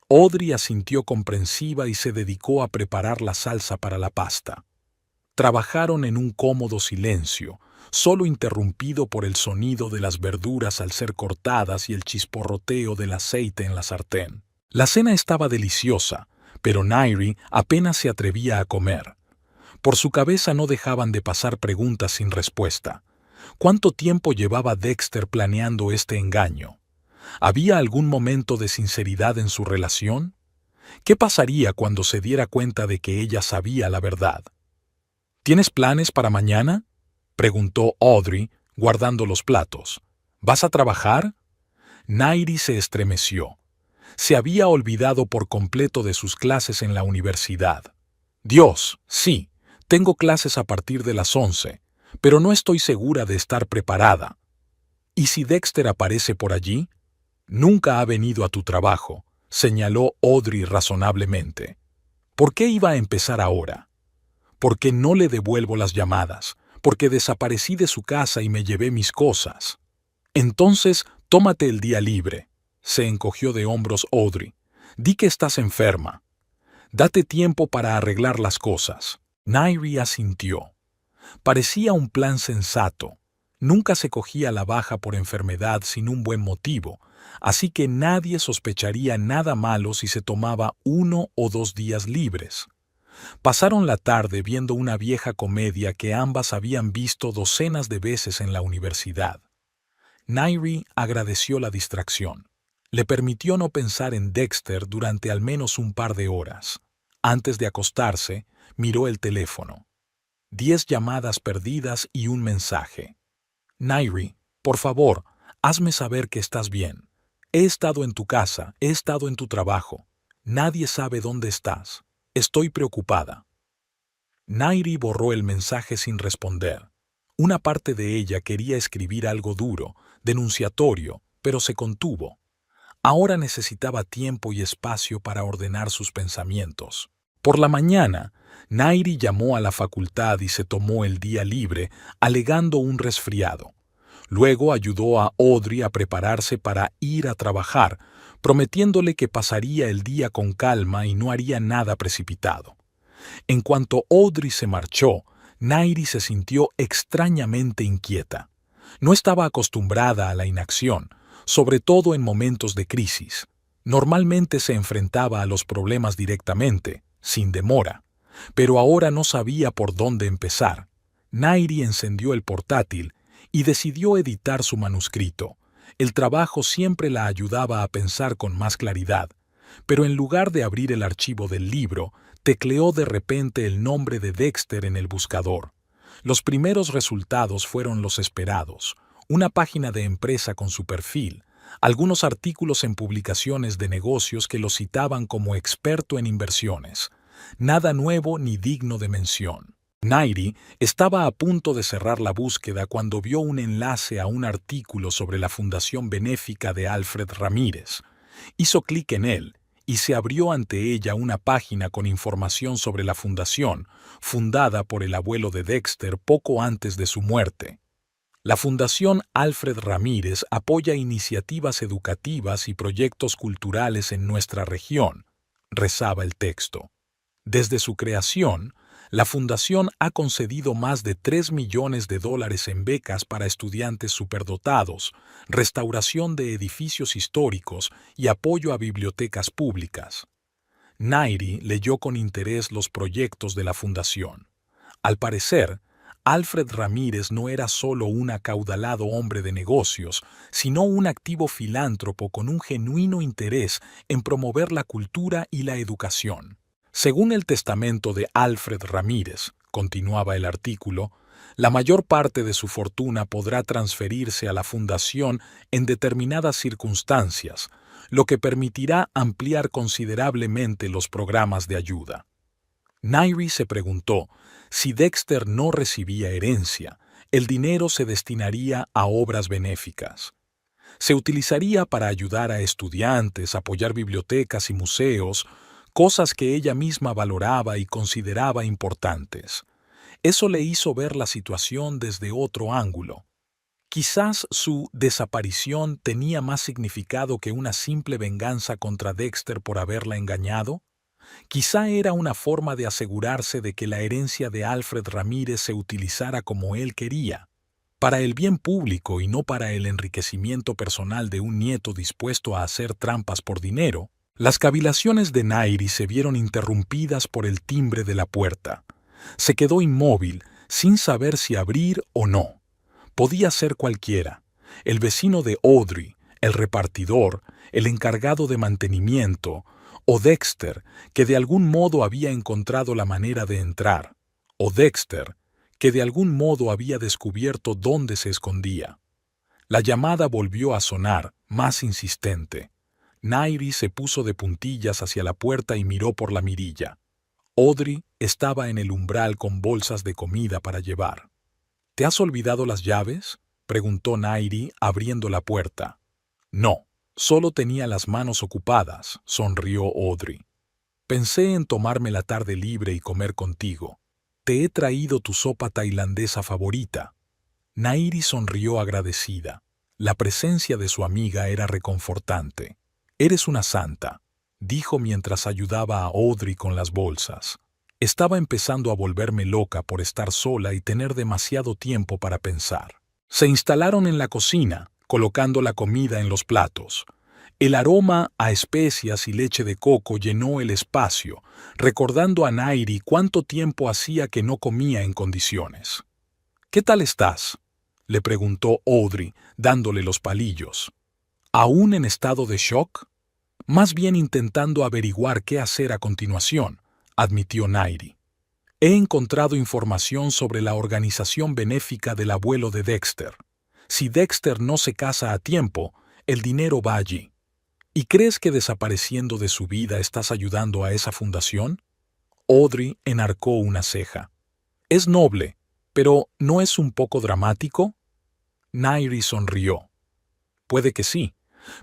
Audrey asintió comprensiva y se dedicó a preparar la salsa para la pasta. Trabajaron en un cómodo silencio, solo interrumpido por el sonido de las verduras al ser cortadas y el chisporroteo del aceite en la sartén. La cena estaba deliciosa, pero Nairi apenas se atrevía a comer. Por su cabeza no dejaban de pasar preguntas sin respuesta. ¿Cuánto tiempo llevaba Dexter planeando este engaño? ¿Había algún momento de sinceridad en su relación? ¿Qué pasaría cuando se diera cuenta de que ella sabía la verdad? ¿Tienes planes para mañana?, preguntó Audrey, guardando los platos. ¿Vas a trabajar? Nairi se estremeció. Se había olvidado por completo de sus clases en la universidad. Dios, sí, tengo clases a partir de las 11, pero no estoy segura de estar preparada. ¿Y si Dexter aparece por allí? Nunca ha venido a tu trabajo, señaló Audrey razonablemente. ¿Por qué iba a empezar ahora? ¿Por qué no le devuelvo las llamadas? Porque desaparecí de su casa y me llevé mis cosas. Entonces, tómate el día libre. Se encogió de hombros Audrey. Di que estás enferma. Date tiempo para arreglar las cosas. Nairi asintió. Parecía un plan sensato. Nunca se cogía la baja por enfermedad sin un buen motivo, así que nadie sospecharía nada malo si se tomaba 1 o 2 días libres. Pasaron la tarde viendo una vieja comedia que ambas habían visto docenas de veces en la universidad. Nairi agradeció la distracción. Le permitió no pensar en Dexter durante al menos un par de horas. Antes de acostarse, miró el teléfono. 10 llamadas perdidas y un mensaje. Nairi, por favor, hazme saber que estás bien. He estado en tu casa, he estado en tu trabajo. Nadie sabe dónde estás. Estoy preocupada. Nairi borró el mensaje sin responder. Una parte de ella quería escribir algo duro, denunciatorio, pero se contuvo. Ahora necesitaba tiempo y espacio para ordenar sus pensamientos. Por la mañana, Nairi llamó a la facultad y se tomó el día libre, alegando un resfriado. Luego ayudó a Audrey a prepararse para ir a trabajar, prometiéndole que pasaría el día con calma y no haría nada precipitado. En cuanto Audrey se marchó, Nairi se sintió extrañamente inquieta. No estaba acostumbrada a la inacción, sobre todo en momentos de crisis. Normalmente se enfrentaba a los problemas directamente, sin demora, pero ahora no sabía por dónde empezar. Nairi encendió el portátil y decidió editar su manuscrito. El trabajo siempre la ayudaba a pensar con más claridad, pero en lugar de abrir el archivo del libro, tecleó de repente el nombre de Dexter en el buscador. Los primeros resultados fueron los esperados: una página de empresa con su perfil, algunos artículos en publicaciones de negocios que lo citaban como experto en inversiones. Nada nuevo ni digno de mención. Nairi estaba a punto de cerrar la búsqueda cuando vio un enlace a un artículo sobre la fundación benéfica de Alfred Ramírez. Hizo clic en él y se abrió ante ella una página con información sobre la fundación, fundada por el abuelo de Dexter poco antes de su muerte. La Fundación Alfred Ramírez apoya iniciativas educativas y proyectos culturales en nuestra región, rezaba el texto. Desde su creación, la fundación ha concedido más de $3 millones en becas para estudiantes superdotados, restauración de edificios históricos y apoyo a bibliotecas públicas. Nairi leyó con interés los proyectos de la fundación. Al parecer, Alfred Ramírez no era solo un acaudalado hombre de negocios, sino un activo filántropo con un genuino interés en promover la cultura y la educación. Según el testamento de Alfred Ramírez, continuaba el artículo, la mayor parte de su fortuna podrá transferirse a la fundación en determinadas circunstancias, lo que permitirá ampliar considerablemente los programas de ayuda. Nairi se preguntó si Dexter no recibía herencia, el dinero se destinaría a obras benéficas. Se utilizaría para ayudar a estudiantes, apoyar bibliotecas y museos, cosas que ella misma valoraba y consideraba importantes. Eso le hizo ver la situación desde otro ángulo. Quizás su desaparición tenía más significado que una simple venganza contra Dexter por haberla engañado. Quizá era una forma de asegurarse de que la herencia de Alfred Ramírez se utilizara como él quería, para el bien público y no para el enriquecimiento personal de un nieto dispuesto a hacer trampas por dinero. Las cavilaciones de Nairi se vieron interrumpidas por el timbre de la puerta. Se quedó inmóvil, sin saber si abrir o no. Podía ser cualquiera: el vecino de Audrey, el repartidor, el encargado de mantenimiento, o Dexter, que de algún modo había encontrado la manera de entrar, o Dexter, que de algún modo había descubierto dónde se escondía. La llamada volvió a sonar, más insistente. Nairi se puso de puntillas hacia la puerta y miró por la mirilla. Audrey estaba en el umbral con bolsas de comida para llevar. ¿Te has olvidado las llaves?, preguntó Nairi abriendo la puerta. No, solo tenía las manos ocupadas, sonrió Audrey. Pensé en tomarme la tarde libre y comer contigo. te he traído tu sopa tailandesa favorita. Nairi sonrió agradecida. La presencia de su amiga era reconfortante. Eres una santa, dijo mientras ayudaba a Audrey con las bolsas. Estaba empezando a volverme loca por estar sola y tener demasiado tiempo para pensar. Se instalaron en la cocina, colocando la comida en los platos. El aroma a especias y leche de coco llenó el espacio, recordando a Nairi cuánto tiempo hacía que no comía en condiciones. «¿Qué tal estás?», le preguntó Audrey, dándole los palillos. ¿Aún en estado de shock? Más bien intentando averiguar qué hacer a continuación, admitió Nairi. He encontrado información sobre la organización benéfica del abuelo de Dexter. Si Dexter no se casa a tiempo, el dinero va allí. ¿Y crees que desapareciendo de su vida estás ayudando a esa fundación? Audrey enarcó una ceja. Es noble, pero ¿no es un poco dramático? Nairi sonrió. Puede que sí,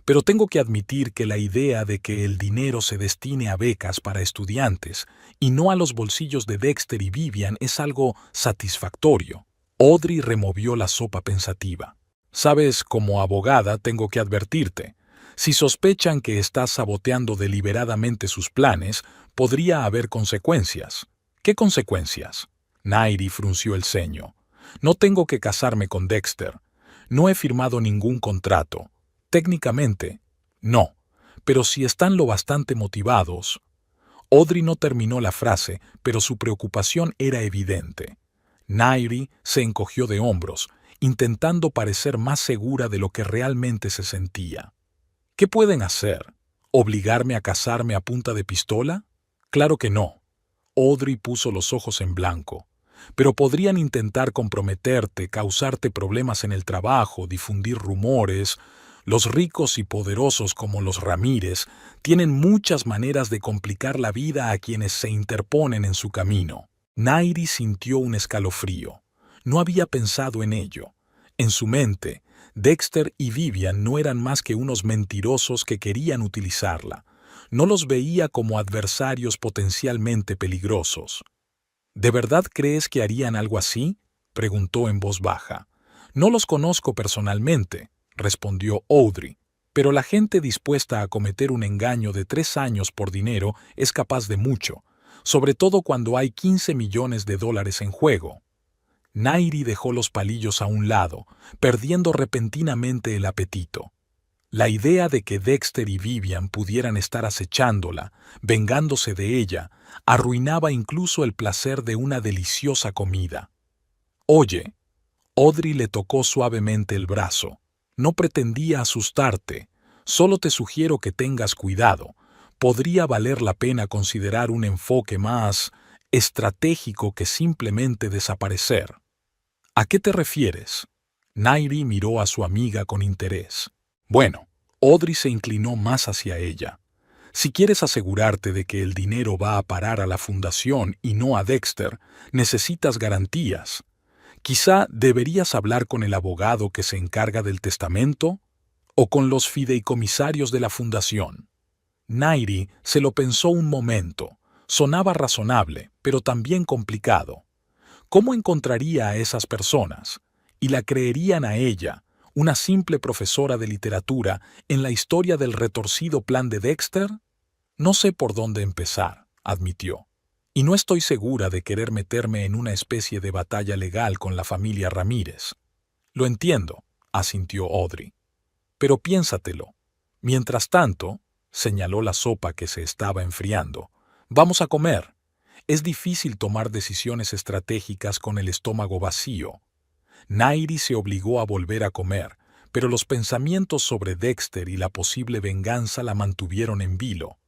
pero tengo que admitir que la idea de que el dinero se destine a becas para estudiantes y no a los bolsillos de Dexter y Vivian es algo satisfactorio. Audrey removió la sopa pensativa. Sabes, como abogada tengo que advertirte. Si sospechan que estás saboteando deliberadamente sus planes, podría haber consecuencias. ¿Qué consecuencias? Nairi frunció el ceño. No tengo que casarme con Dexter. No he firmado ningún contrato. Técnicamente, no. Pero si están lo bastante motivados... Audrey no terminó la frase, pero su preocupación era evidente. Nairi se encogió de hombros, intentando parecer más segura de lo que realmente se sentía. ¿Qué pueden hacer? ¿Obligarme a casarme a punta de pistola? Claro que no. Audrey puso los ojos en blanco. Pero podrían intentar comprometerte, causarte problemas en el trabajo, difundir rumores. Los ricos y poderosos como los Ramírez tienen muchas maneras de complicar la vida a quienes se interponen en su camino. Nairi sintió un escalofrío. No había pensado en ello. En su mente, Dexter y Vivian no eran más que unos mentirosos que querían utilizarla. No los veía como adversarios potencialmente peligrosos. ¿De verdad crees que harían algo así?, preguntó en voz baja. No los conozco personalmente, respondió Audrey, pero la gente dispuesta a cometer un engaño de 3 años por dinero es capaz de mucho, sobre todo cuando hay $15 millones en juego. Nairi dejó los palillos a un lado, perdiendo repentinamente el apetito. La idea de que Dexter y Vivian pudieran estar acechándola, vengándose de ella, arruinaba incluso el placer de una deliciosa comida. Oye, Audrey le tocó suavemente el brazo. No pretendía asustarte, solo te sugiero que tengas cuidado. Podría valer la pena considerar un enfoque más estratégico que simplemente desaparecer. ¿A qué te refieres? Nairi miró a su amiga con interés. Bueno, Audrey se inclinó más hacia ella. Si quieres asegurarte de que el dinero va a parar a la fundación y no a Dexter, necesitas garantías. Quizá deberías hablar con el abogado que se encarga del testamento o con los fideicomisarios de la fundación. Nairi se lo pensó un momento. Sonaba razonable, pero también complicado. ¿Cómo encontraría a esas personas? ¿Y la creerían a ella, una simple profesora de literatura, en la historia del retorcido plan de Dexter? No sé por dónde empezar, admitió. Y no estoy segura de querer meterme en una especie de batalla legal con la familia Ramírez. Lo entiendo, asintió Audrey. Pero piénsatelo. Mientras tanto, señaló la sopa que se estaba enfriando, vamos a comer. Es difícil tomar decisiones estratégicas con el estómago vacío. Nairi se obligó a volver a comer, pero los pensamientos sobre Dexter y la posible venganza la mantuvieron en vilo.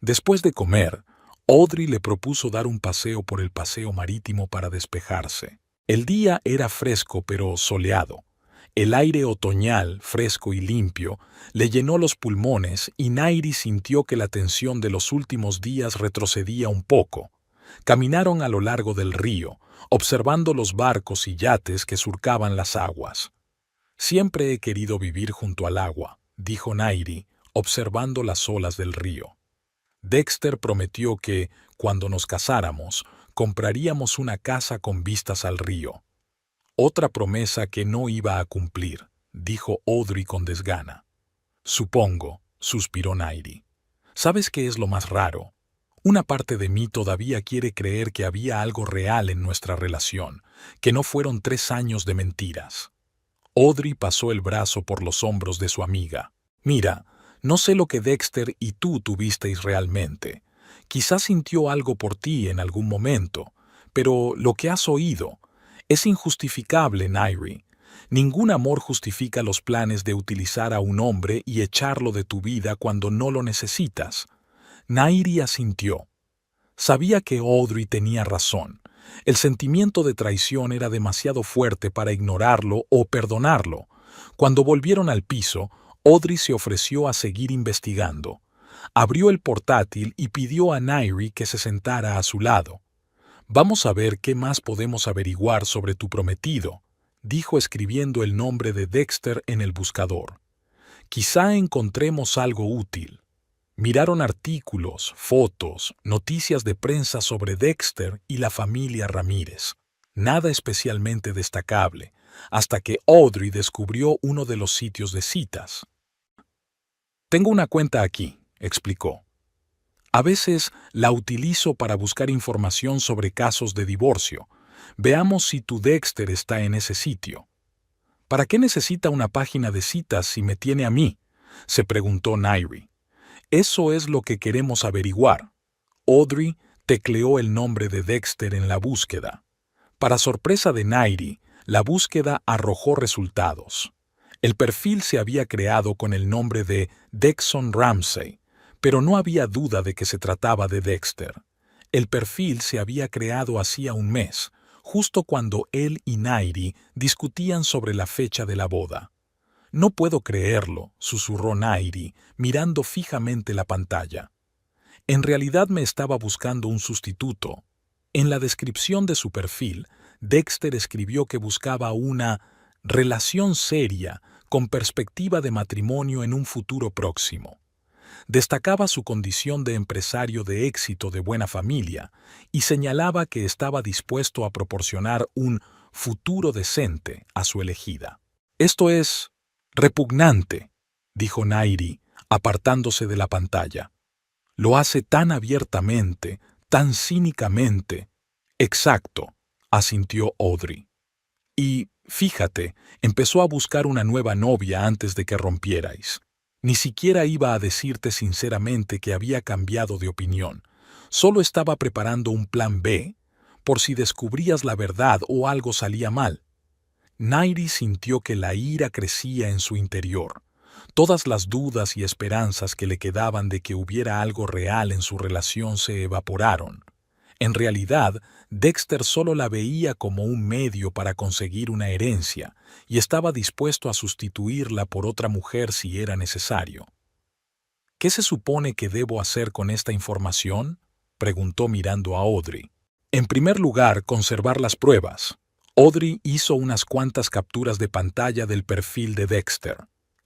Después de comer, Audrey le propuso dar un paseo por el paseo marítimo para despejarse. El día era fresco pero soleado. El aire otoñal, fresco y limpio, le llenó los pulmones y Nairi sintió que la tensión de los últimos días retrocedía un poco. Caminaron a lo largo del río, observando los barcos y yates que surcaban las aguas. Siempre he querido vivir junto al agua, dijo Nairi, observando las olas del río. Dexter prometió que, cuando nos casáramos, compraríamos una casa con vistas al río. Otra promesa que no iba a cumplir, dijo Audrey con desgana. Supongo, suspiró Nairi. ¿Sabes qué es lo más raro? Una parte de mí todavía quiere creer que había algo real en nuestra relación, que no fueron 3 años de mentiras. Audrey pasó el brazo por los hombros de su amiga. Mira, no sé lo que Dexter y tú tuvisteis realmente. Quizás sintió algo por ti en algún momento, pero lo que has oído es injustificable, Nairi. Ningún amor justifica los planes de utilizar a un hombre y echarlo de tu vida cuando no lo necesitas. Nairi asintió. Sabía que Audrey tenía razón. El sentimiento de traición era demasiado fuerte para ignorarlo o perdonarlo. Cuando volvieron al piso, Audrey se ofreció a seguir investigando. Abrió el portátil y pidió a Nairi que se sentara a su lado. «Vamos a ver qué más podemos averiguar sobre tu prometido», dijo escribiendo el nombre de Dexter en el buscador. «Quizá encontremos algo útil». Miraron artículos, fotos, noticias de prensa sobre Dexter y la familia Ramírez. Nada especialmente destacable, hasta que Audrey descubrió uno de los sitios de citas. «Tengo una cuenta aquí», explicó. «A veces la utilizo para buscar información sobre casos de divorcio. Veamos si tu Dexter está en ese sitio». «¿Para qué necesita una página de citas si me tiene a mí?», se preguntó Nairi. «Eso es lo que queremos averiguar». Audrey tecleó el nombre de Dexter en la búsqueda. Para sorpresa de Nairi, la búsqueda arrojó resultados. El perfil se había creado con el nombre de Dexon Ramsey, pero no había duda de que se trataba de Dexter. El perfil se había creado hacía un mes, justo cuando él y Nairi discutían sobre la fecha de la boda. «No puedo creerlo», susurró Nairi, mirando fijamente la pantalla. En realidad me estaba buscando un sustituto. En la descripción de su perfil, Dexter escribió que buscaba una relación seria con perspectiva de matrimonio en un futuro próximo. Destacaba su condición de empresario de éxito de buena familia y señalaba que estaba dispuesto a proporcionar un futuro decente a su elegida. «Esto es repugnante», dijo Nairi, apartándose de la pantalla. «Lo hace tan abiertamente, tan cínicamente». «Exacto», asintió Audrey. «Y, fíjate, empezó a buscar una nueva novia antes de que rompierais. Ni siquiera iba a decirte sinceramente que había cambiado de opinión. Solo estaba preparando un plan B, por si descubrías la verdad o algo salía mal». Nairi sintió que la ira crecía en su interior. Todas las dudas y esperanzas que le quedaban de que hubiera algo real en su relación se evaporaron. En realidad, Dexter solo la veía como un medio para conseguir una herencia y estaba dispuesto a sustituirla por otra mujer si era necesario. «¿Qué se supone que debo hacer con esta información?», preguntó mirando a Audrey. «En primer lugar, conservar las pruebas». Audrey hizo unas cuantas capturas de pantalla del perfil de Dexter.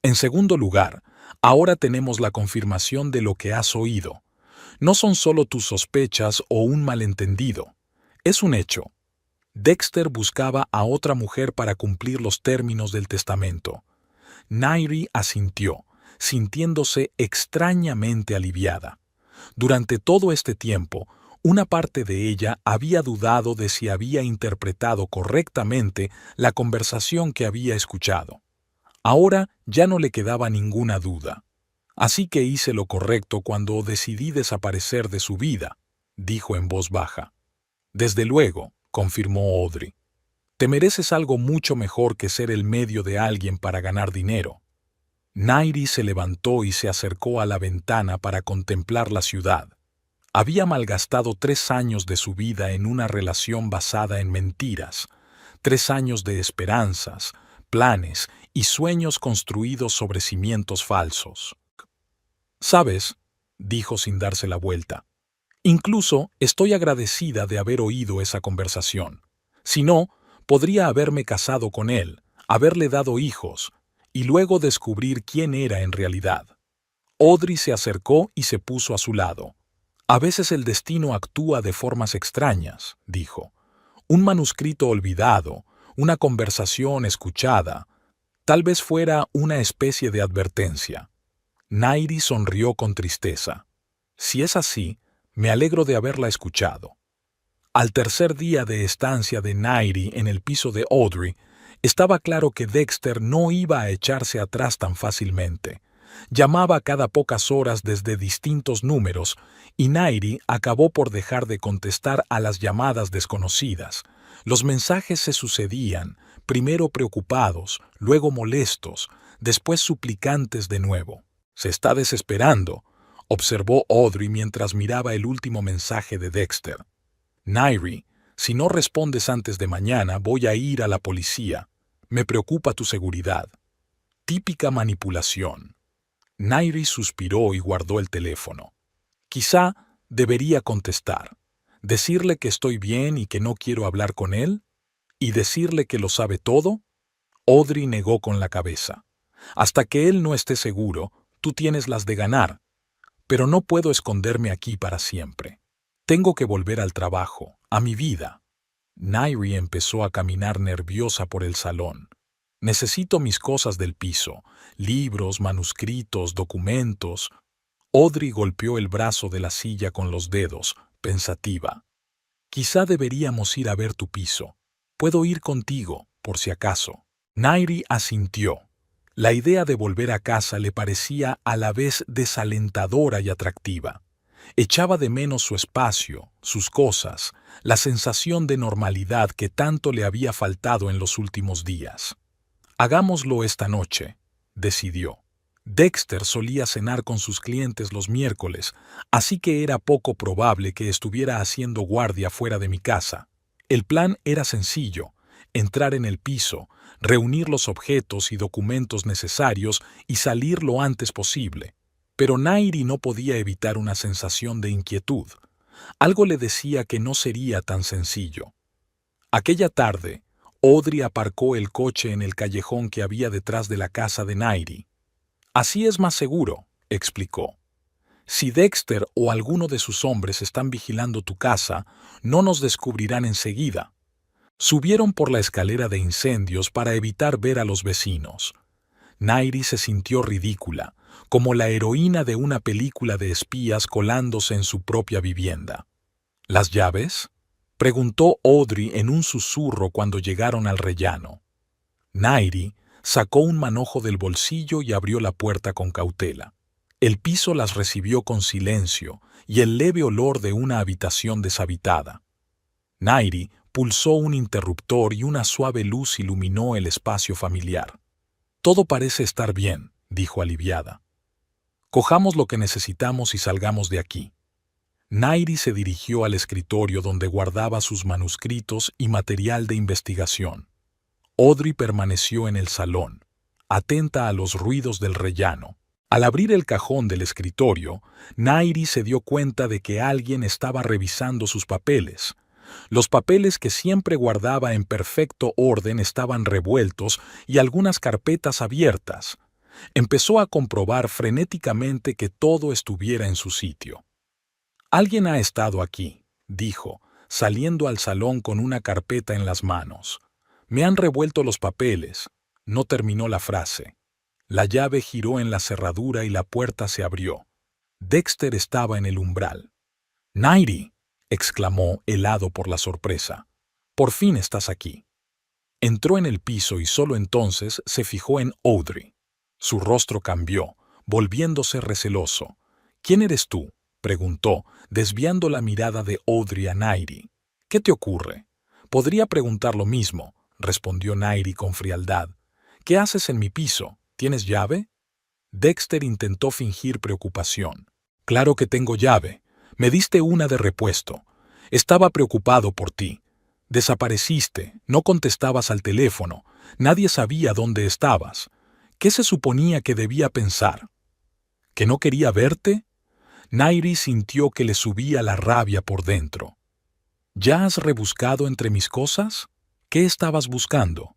«En segundo lugar, ahora tenemos la confirmación de lo que has oído. No son solo tus sospechas o un malentendido. Es un hecho. Dexter buscaba a otra mujer para cumplir los términos del testamento». Nairi asintió, sintiéndose extrañamente aliviada. Durante todo este tiempo, una parte de ella había dudado de si había interpretado correctamente la conversación que había escuchado. Ahora ya no le quedaba ninguna duda. «Así que hice lo correcto cuando decidí desaparecer de su vida», dijo en voz baja. «Desde luego», confirmó Audrey. «Te mereces algo mucho mejor que ser el medio de alguien para ganar dinero». Nairi se levantó y se acercó a la ventana para contemplar la ciudad. Había malgastado 3 años de su vida en una relación basada en mentiras, 3 años de esperanzas, planes y sueños construidos sobre cimientos falsos. «¿Sabes?», dijo sin darse la vuelta. «Incluso estoy agradecida de haber oído esa conversación. Si no, podría haberme casado con él, haberle dado hijos, y luego descubrir quién era en realidad». Audrey se acercó y se puso a su lado. A veces el destino actúa de formas extrañas, dijo. Un manuscrito olvidado, una conversación escuchada, tal vez fuera una especie de advertencia. Nairi sonrió con tristeza. Si es así, me alegro de haberla escuchado. Al tercer día de estancia de Nairi en el piso de Audrey, estaba claro que Dexter no iba a echarse atrás tan fácilmente. Llamaba cada pocas horas desde distintos números y Nairi acabó por dejar de contestar a las llamadas desconocidas. Los mensajes se sucedían, primero preocupados, luego molestos, después suplicantes de nuevo. «Se está desesperando», observó Audrey mientras miraba el último mensaje de Dexter. «Nairi, si no respondes antes de mañana, voy a ir a la policía. Me preocupa tu seguridad». Típica manipulación. Nairi suspiró y guardó el teléfono. Quizá debería contestar, decirle que estoy bien y que no quiero hablar con él, y decirle que lo sabe todo. Audrey negó con la cabeza. Hasta que él no esté seguro, tú tienes las de ganar. Pero no puedo esconderme aquí para siempre. Tengo que volver al trabajo, a mi vida. Nairi empezó a caminar nerviosa por el salón. Necesito mis cosas del piso, libros, manuscritos, documentos. Audrey golpeó el brazo de la silla con los dedos, pensativa. Quizá deberíamos ir a ver tu piso. Puedo ir contigo, por si acaso. Nairi asintió. La idea de volver a casa le parecía a la vez desalentadora y atractiva. Echaba de menos su espacio, sus cosas, la sensación de normalidad que tanto le había faltado en los últimos días. «Hagámoslo esta noche», decidió. Dexter solía cenar con sus clientes los miércoles, así que era poco probable que estuviera haciendo guardia fuera de mi casa. El plan era sencillo: entrar en el piso, reunir los objetos y documentos necesarios y salir lo antes posible. Pero Nairi no podía evitar una sensación de inquietud. Algo le decía que no sería tan sencillo. Aquella tarde, Audrey aparcó el coche en el callejón que había detrás de la casa de Nairi. «Así es más seguro», explicó. «Si Dexter o alguno de sus hombres están vigilando tu casa, no nos descubrirán enseguida». Subieron por la escalera de incendios para evitar ver a los vecinos. Nairi se sintió ridícula, como la heroína de una película de espías colándose en su propia vivienda. «¿Las llaves?», preguntó Audrey en un susurro cuando llegaron al rellano. Nairi sacó un manojo del bolsillo y abrió la puerta con cautela. El piso las recibió con silencio y el leve olor de una habitación deshabitada. Nairi pulsó un interruptor y una suave luz iluminó el espacio familiar. «Todo parece estar bien», dijo aliviada. «Cojamos lo que necesitamos y salgamos de aquí». Nairi se dirigió al escritorio donde guardaba sus manuscritos y material de investigación. Audrey permaneció en el salón, atenta a los ruidos del rellano. Al abrir el cajón del escritorio, Nairi se dio cuenta de que alguien estaba revisando sus papeles. Los papeles que siempre guardaba en perfecto orden estaban revueltos y algunas carpetas abiertas. Empezó a comprobar frenéticamente que todo estuviera en su sitio. «Alguien ha estado aquí», dijo, saliendo al salón con una carpeta en las manos. «Me han revuelto los papeles». No terminó la frase. La llave giró en la cerradura y la puerta se abrió. Dexter estaba en el umbral. «Nairi», exclamó, helado por la sorpresa. «Por fin estás aquí». Entró en el piso y solo entonces se fijó en Audrey. Su rostro cambió, volviéndose receloso. «¿Quién eres tú?», preguntó, desviando la mirada de Audrey a Nairi. «¿Qué te ocurre?». «Podría preguntar lo mismo», respondió Nairi con frialdad. «¿Qué haces en mi piso? ¿Tienes llave?». Dexter intentó fingir preocupación. «Claro que tengo llave. Me diste una de repuesto. Estaba preocupado por ti. Desapareciste, no contestabas al teléfono, nadie sabía dónde estabas. ¿Qué se suponía que debía pensar? ¿Que no quería verte?». Nairi sintió que le subía la rabia por dentro. «¿Ya has rebuscado entre mis cosas? ¿Qué estabas buscando?».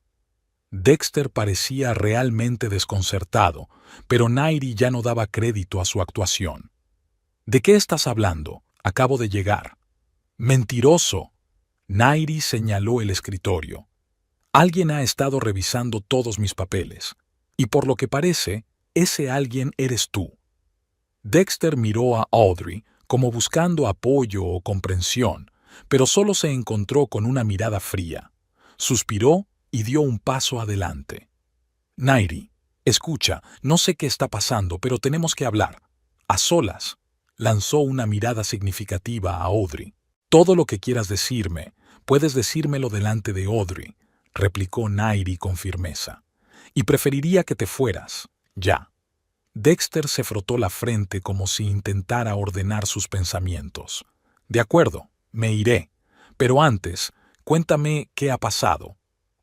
Dexter parecía realmente desconcertado, pero Nairi ya no daba crédito a su actuación. «¿De qué estás hablando?», Acabo de llegar. ¡Mentiroso! Nairi señaló el escritorio. Alguien ha estado revisando todos mis papeles. Y por lo que parece, ese alguien eres tú. Dexter miró a Audrey como buscando apoyo o comprensión, pero solo se encontró con una mirada fría. Suspiró y dio un paso adelante. Nairi, escucha, no sé qué está pasando, pero tenemos que hablar. A solas. Lanzó una mirada significativa a Audrey. Todo lo que quieras decirme, puedes decírmelo delante de Audrey, replicó Nairi con firmeza. Y preferiría que te fueras, ya. Dexter se frotó la frente como si intentara ordenar sus pensamientos. De acuerdo, me iré. Pero antes, cuéntame qué ha pasado.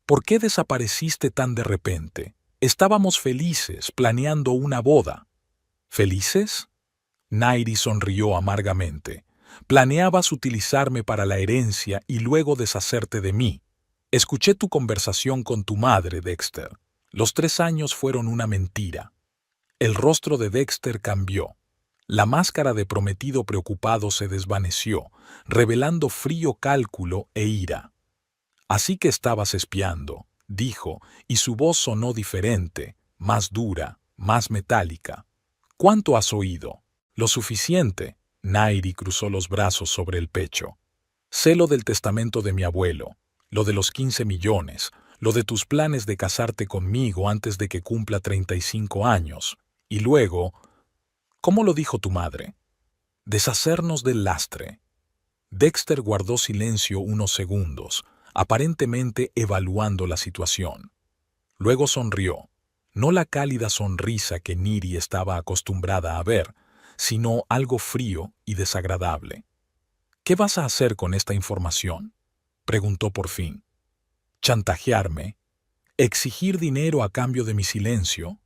¿Por qué desapareciste tan de repente? Estábamos felices, planeando una boda. ¿Felices? Nairi sonrió amargamente. Planeabas utilizarme para la herencia y luego deshacerte de mí. Escuché tu conversación con tu madre, Dexter. Los 3 años fueron una mentira. El rostro de Dexter cambió. La máscara de prometido preocupado se desvaneció, revelando frío cálculo e ira. Así que estabas espiando, dijo, y su voz sonó diferente, más dura, más metálica. ¿Cuánto has oído? Lo suficiente. Nairi cruzó los brazos sobre el pecho. Sé lo del testamento de mi abuelo, lo de los 15 millones, lo de tus planes de casarte conmigo antes de que cumpla 35 años. Y luego, ¿cómo lo dijo tu madre? Deshacernos del lastre. Dexter guardó silencio unos segundos, aparentemente evaluando la situación. Luego sonrió, no la cálida sonrisa que Niri estaba acostumbrada a ver, sino algo frío y desagradable. ¿Qué vas a hacer con esta información?, preguntó por fin. ¿Chantajearme? ¿Exigir dinero a cambio de mi silencio?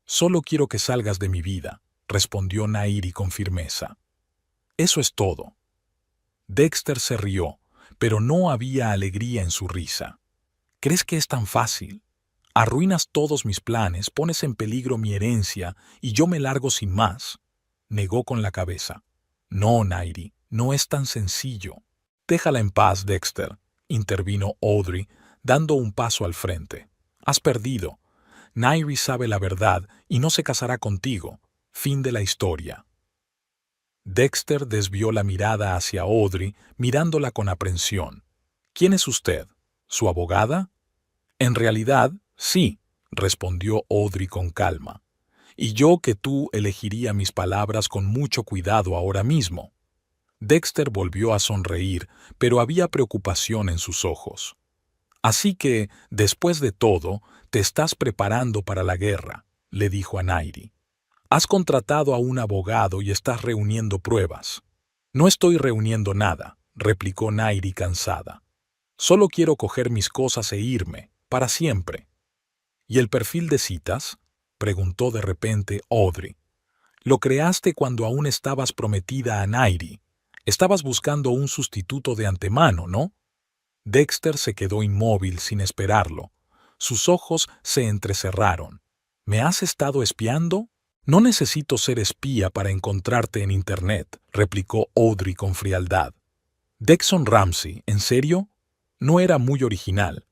Solo quiero que salgas de mi vida, respondió Nairi con firmeza. Eso es todo. Dexter se rió, pero no había alegría en su risa. ¿Crees que es tan fácil? Arruinas todos mis planes, pones en peligro mi herencia y yo me largo sin más. Negó con la cabeza. No, Nairi, no es tan sencillo. Déjala en paz, Dexter, intervino Audrey, dando un paso al frente. Has perdido. Nairi sabe la verdad y no se casará contigo. Fin de la historia. Dexter desvió la mirada hacia Audrey, mirándola con aprensión. ¿Quién es usted? ¿Su abogada? En realidad, sí, respondió Audrey con calma. Y yo que tú elegiría mis palabras con mucho cuidado ahora mismo. Dexter volvió a sonreír, pero había preocupación en sus ojos. Así que, después de todo, te estás preparando para la guerra, le dijo a Nairi. Has contratado a un abogado y estás reuniendo pruebas. No estoy reuniendo nada, replicó Nairi cansada. Solo quiero coger mis cosas e irme, para siempre. ¿Y el perfil de citas?, preguntó de repente Audrey. Lo creaste cuando aún estabas prometida a Nairi. Estabas buscando un sustituto de antemano, ¿no? Dexter se quedó inmóvil sin esperarlo. Sus ojos se entrecerraron. ¿Me has estado espiando? No necesito ser espía para encontrarte en Internet, replicó Audrey con frialdad. Dexon Ramsey, ¿en serio? No era muy original.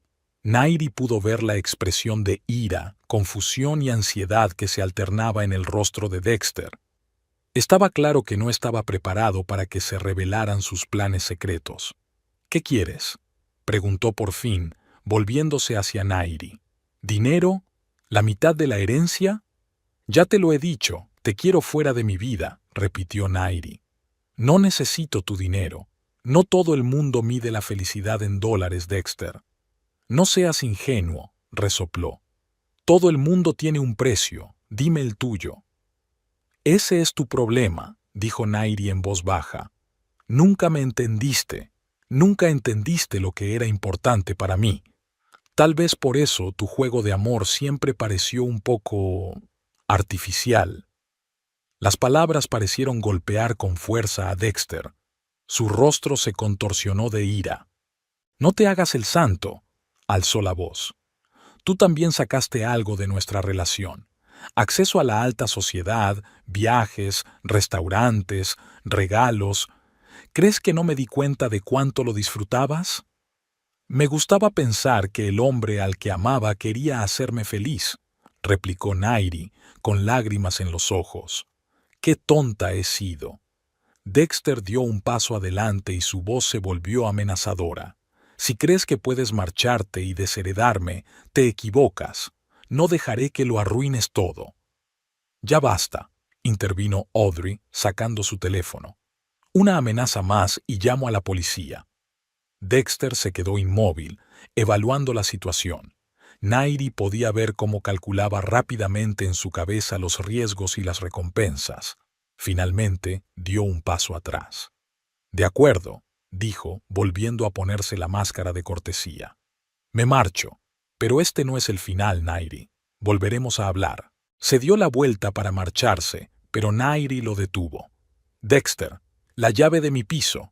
Nairi pudo ver la expresión de ira, confusión y ansiedad que se alternaba en el rostro de Dexter. Estaba claro que no estaba preparado para que se revelaran sus planes secretos. ¿Qué quieres?, preguntó por fin, volviéndose hacia Nairi. ¿Dinero? ¿La mitad de la herencia? Ya te lo he dicho, te quiero fuera de mi vida, repitió Nairi. No necesito tu dinero. No todo el mundo mide la felicidad en dólares, Dexter. No seas ingenuo, resopló. Todo el mundo tiene un precio, dime el tuyo. Ese es tu problema, dijo Nairi en voz baja. Nunca me entendiste, nunca entendiste lo que era importante para mí. Tal vez por eso tu juego de amor siempre pareció un poco artificial. Las palabras parecieron golpear con fuerza a Dexter. Su rostro se contorsionó de ira. No te hagas el santo, alzó la voz. Tú también sacaste algo de nuestra relación. Acceso a la alta sociedad, viajes, restaurantes, regalos. ¿Crees que no me di cuenta de cuánto lo disfrutabas? Me gustaba pensar que el hombre al que amaba quería hacerme feliz, replicó Nairi, con lágrimas en los ojos. ¡Qué tonta he sido! Dexter dio un paso adelante y su voz se volvió amenazadora. Si crees que puedes marcharte y desheredarme, te equivocas. No dejaré que lo arruines todo. Ya basta, intervino Audrey, sacando su teléfono. Una amenaza más y llamo a la policía. Dexter se quedó inmóvil, evaluando la situación. Nairi podía ver cómo calculaba rápidamente en su cabeza los riesgos y las recompensas. Finalmente, dio un paso atrás. De acuerdo, dijo, volviendo a ponerse la máscara de cortesía. Me marcho, pero este no es el final, Nairi. Volveremos a hablar. Se dio la vuelta para marcharse, pero Nairi lo detuvo. Dexter, la llave de mi piso.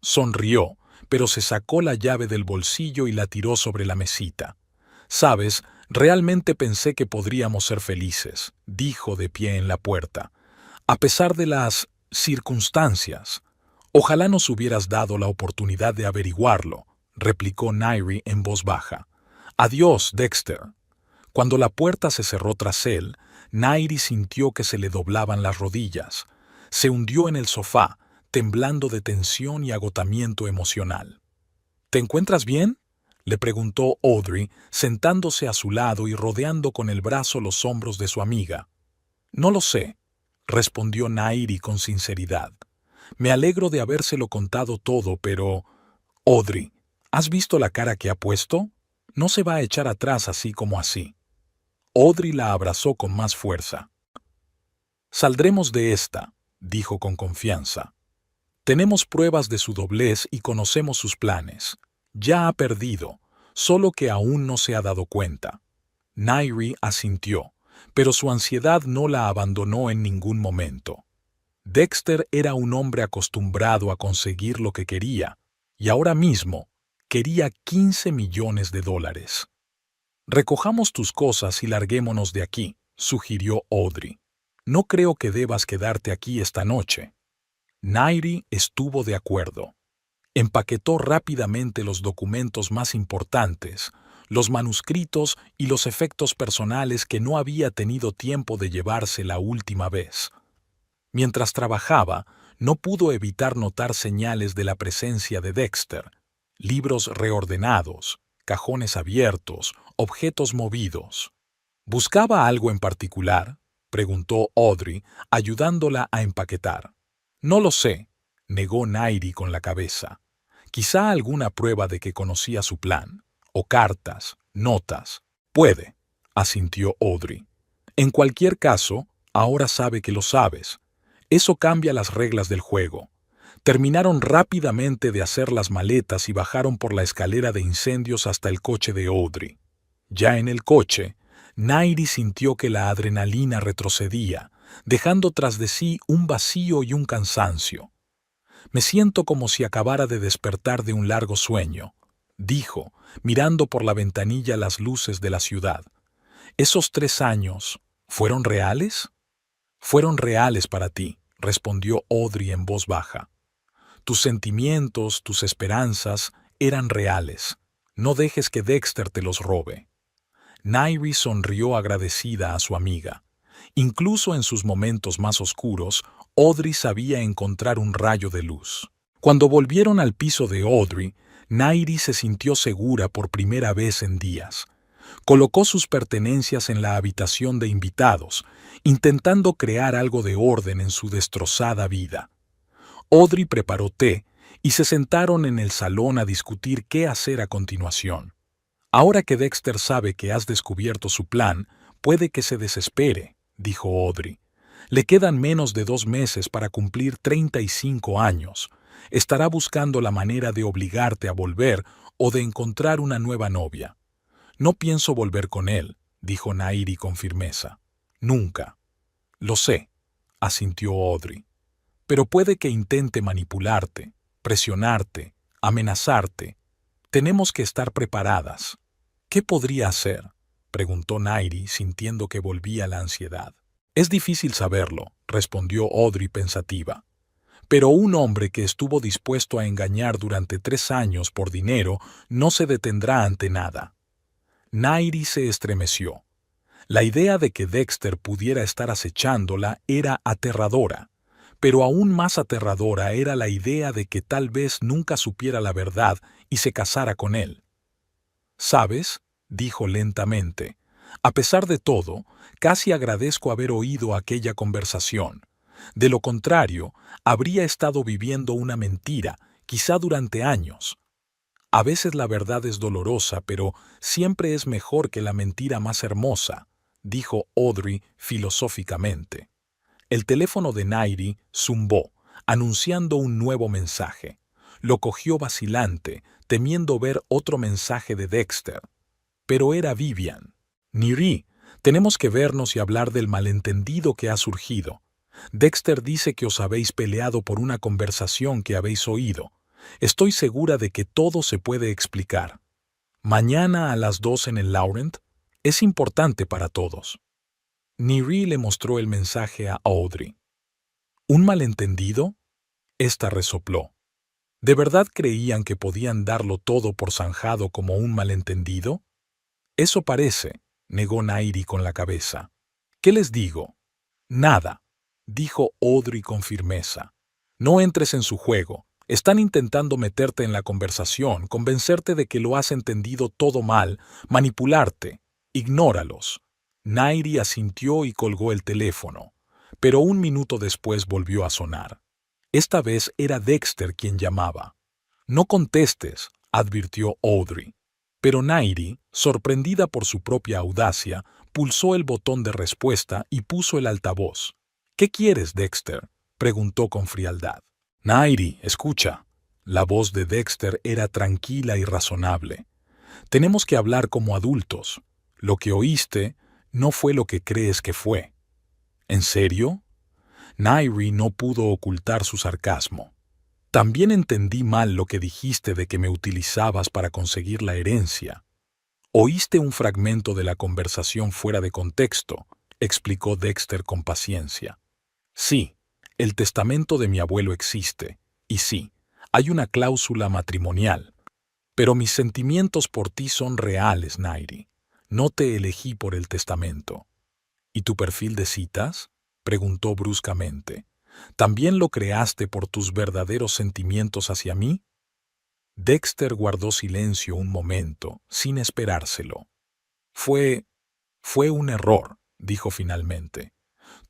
Sonrió, pero se sacó la llave del bolsillo y la tiró sobre la mesita. Sabes, realmente pensé que podríamos ser felices, dijo de pie en la puerta. A pesar de las circunstancias. Ojalá nos hubieras dado la oportunidad de averiguarlo, replicó Nairi en voz baja. Adiós, Dexter. Cuando la puerta se cerró tras él, Nairi sintió que se le doblaban las rodillas. Se hundió en el sofá, temblando de tensión y agotamiento emocional. ¿Te encuentras bien?, le preguntó Audrey, sentándose a su lado y rodeando con el brazo los hombros de su amiga. No lo sé, respondió Nairi con sinceridad. Me alegro de habérselo contado todo, pero... Audrey, ¿has visto la cara que ha puesto? No se va a echar atrás así como así. Audrey la abrazó con más fuerza. Saldremos de esta, dijo con confianza. Tenemos pruebas de su doblez y conocemos sus planes. Ya ha perdido, solo que aún no se ha dado cuenta. Nairi asintió, pero su ansiedad no la abandonó en ningún momento. Dexter era un hombre acostumbrado a conseguir lo que quería, y ahora mismo quería 15 millones de dólares. Recojamos tus cosas y larguémonos de aquí, sugirió Audrey. No creo que debas quedarte aquí esta noche. Nairi estuvo de acuerdo. Empaquetó rápidamente los documentos más importantes, los manuscritos y los efectos personales que no había tenido tiempo de llevarse la última vez. Mientras trabajaba, no pudo evitar notar señales de la presencia de Dexter: libros reordenados, cajones abiertos, objetos movidos. ¿Buscaba algo en particular?, preguntó Audrey, ayudándola a empaquetar. No lo sé, negó Nairi con la cabeza. Quizá alguna prueba de que conocía su plan, o cartas, notas. Puede, asintió Audrey. En cualquier caso, ahora sabe que lo sabes. Eso cambia las reglas del juego. Terminaron rápidamente de hacer las maletas y bajaron por la escalera de incendios hasta el coche de Audrey. Ya en el coche, Nairi sintió que la adrenalina retrocedía, dejando tras de sí un vacío y un cansancio. Me siento como si acabara de despertar de un largo sueño, dijo, mirando por la ventanilla las luces de la ciudad. ¿Esos 3 años fueron reales? Fueron reales para ti, respondió Audrey en voz baja. Tus sentimientos, tus esperanzas, eran reales. No dejes que Dexter te los robe. Nairi sonrió agradecida a su amiga. Incluso en sus momentos más oscuros, Audrey sabía encontrar un rayo de luz. Cuando volvieron al piso de Audrey, Nairi se sintió segura por primera vez en días. Colocó sus pertenencias en la habitación de invitados, intentando crear algo de orden en su destrozada vida. Audrey preparó té y se sentaron en el salón a discutir qué hacer a continuación. Ahora que Dexter sabe que has descubierto su plan, puede que se desespere, dijo Audrey. Le quedan menos de 2 meses para cumplir 35 años. Estará buscando la manera de obligarte a volver o de encontrar una nueva novia. No pienso volver con él, dijo Nairi con firmeza. Nunca. Lo sé, asintió Audrey. Pero puede que intente manipularte, presionarte, amenazarte. Tenemos que estar preparadas. ¿Qué podría hacer?, preguntó Nairi, sintiendo que volvía la ansiedad. Es difícil saberlo, respondió Audrey pensativa. Pero un hombre que estuvo dispuesto a engañar durante 3 años por dinero no se detendrá ante nada. Nairi se estremeció. La idea de que Dexter pudiera estar acechándola era aterradora, pero aún más aterradora era la idea de que tal vez nunca supiera la verdad y se casara con él. «¿Sabes?», dijo lentamente. «A pesar de todo, casi agradezco haber oído aquella conversación. De lo contrario, habría estado viviendo una mentira, quizá durante años. A veces la verdad es dolorosa, pero siempre es mejor que la mentira más hermosa», dijo Audrey filosóficamente. El teléfono de Nairi zumbó, anunciando un nuevo mensaje. Lo cogió vacilante, temiendo ver otro mensaje de Dexter. Pero era Vivian. «Nairi, tenemos que vernos y hablar del malentendido que ha surgido. Dexter dice que os habéis peleado por una conversación que habéis oído. Estoy segura de que todo se puede explicar. Mañana a las 2 en el Laurent es importante para todos». Nairi le mostró el mensaje a Audrey. «¿Un malentendido?», ésta resopló. ¿De verdad creían que podían darlo todo por zanjado como un malentendido? «Eso parece», negó Nairi con la cabeza. «¿Qué les digo?» «Nada», dijo Audrey con firmeza. «No entres en su juego. Están intentando meterte en la conversación, convencerte de que lo has entendido todo mal, manipularte. Ignóralos». Nairi asintió y colgó el teléfono, pero un minuto después volvió a sonar. Esta vez era Dexter quien llamaba. «No contestes», advirtió Audrey. Pero Nairi, sorprendida por su propia audacia, pulsó el botón de respuesta y puso el altavoz. «¿Qué quieres, Dexter?», preguntó con frialdad. «Nairi, escucha». La voz de Dexter era tranquila y razonable. «Tenemos que hablar como adultos. Lo que oíste no fue lo que crees que fue». «¿En serio?». Nairi no pudo ocultar su sarcasmo. «También entendí mal lo que dijiste de que me utilizabas para conseguir la herencia. Oíste un fragmento de la conversación fuera de contexto», explicó Dexter con paciencia. «Sí, el testamento de mi abuelo existe, y sí, hay una cláusula matrimonial. Pero mis sentimientos por ti son reales, Nairi. No te elegí por el testamento». «¿Y tu perfil de citas?», preguntó bruscamente. «¿También lo creaste por tus verdaderos sentimientos hacia mí?». Dexter guardó silencio un momento, sin esperárselo. Fue un error», dijo finalmente.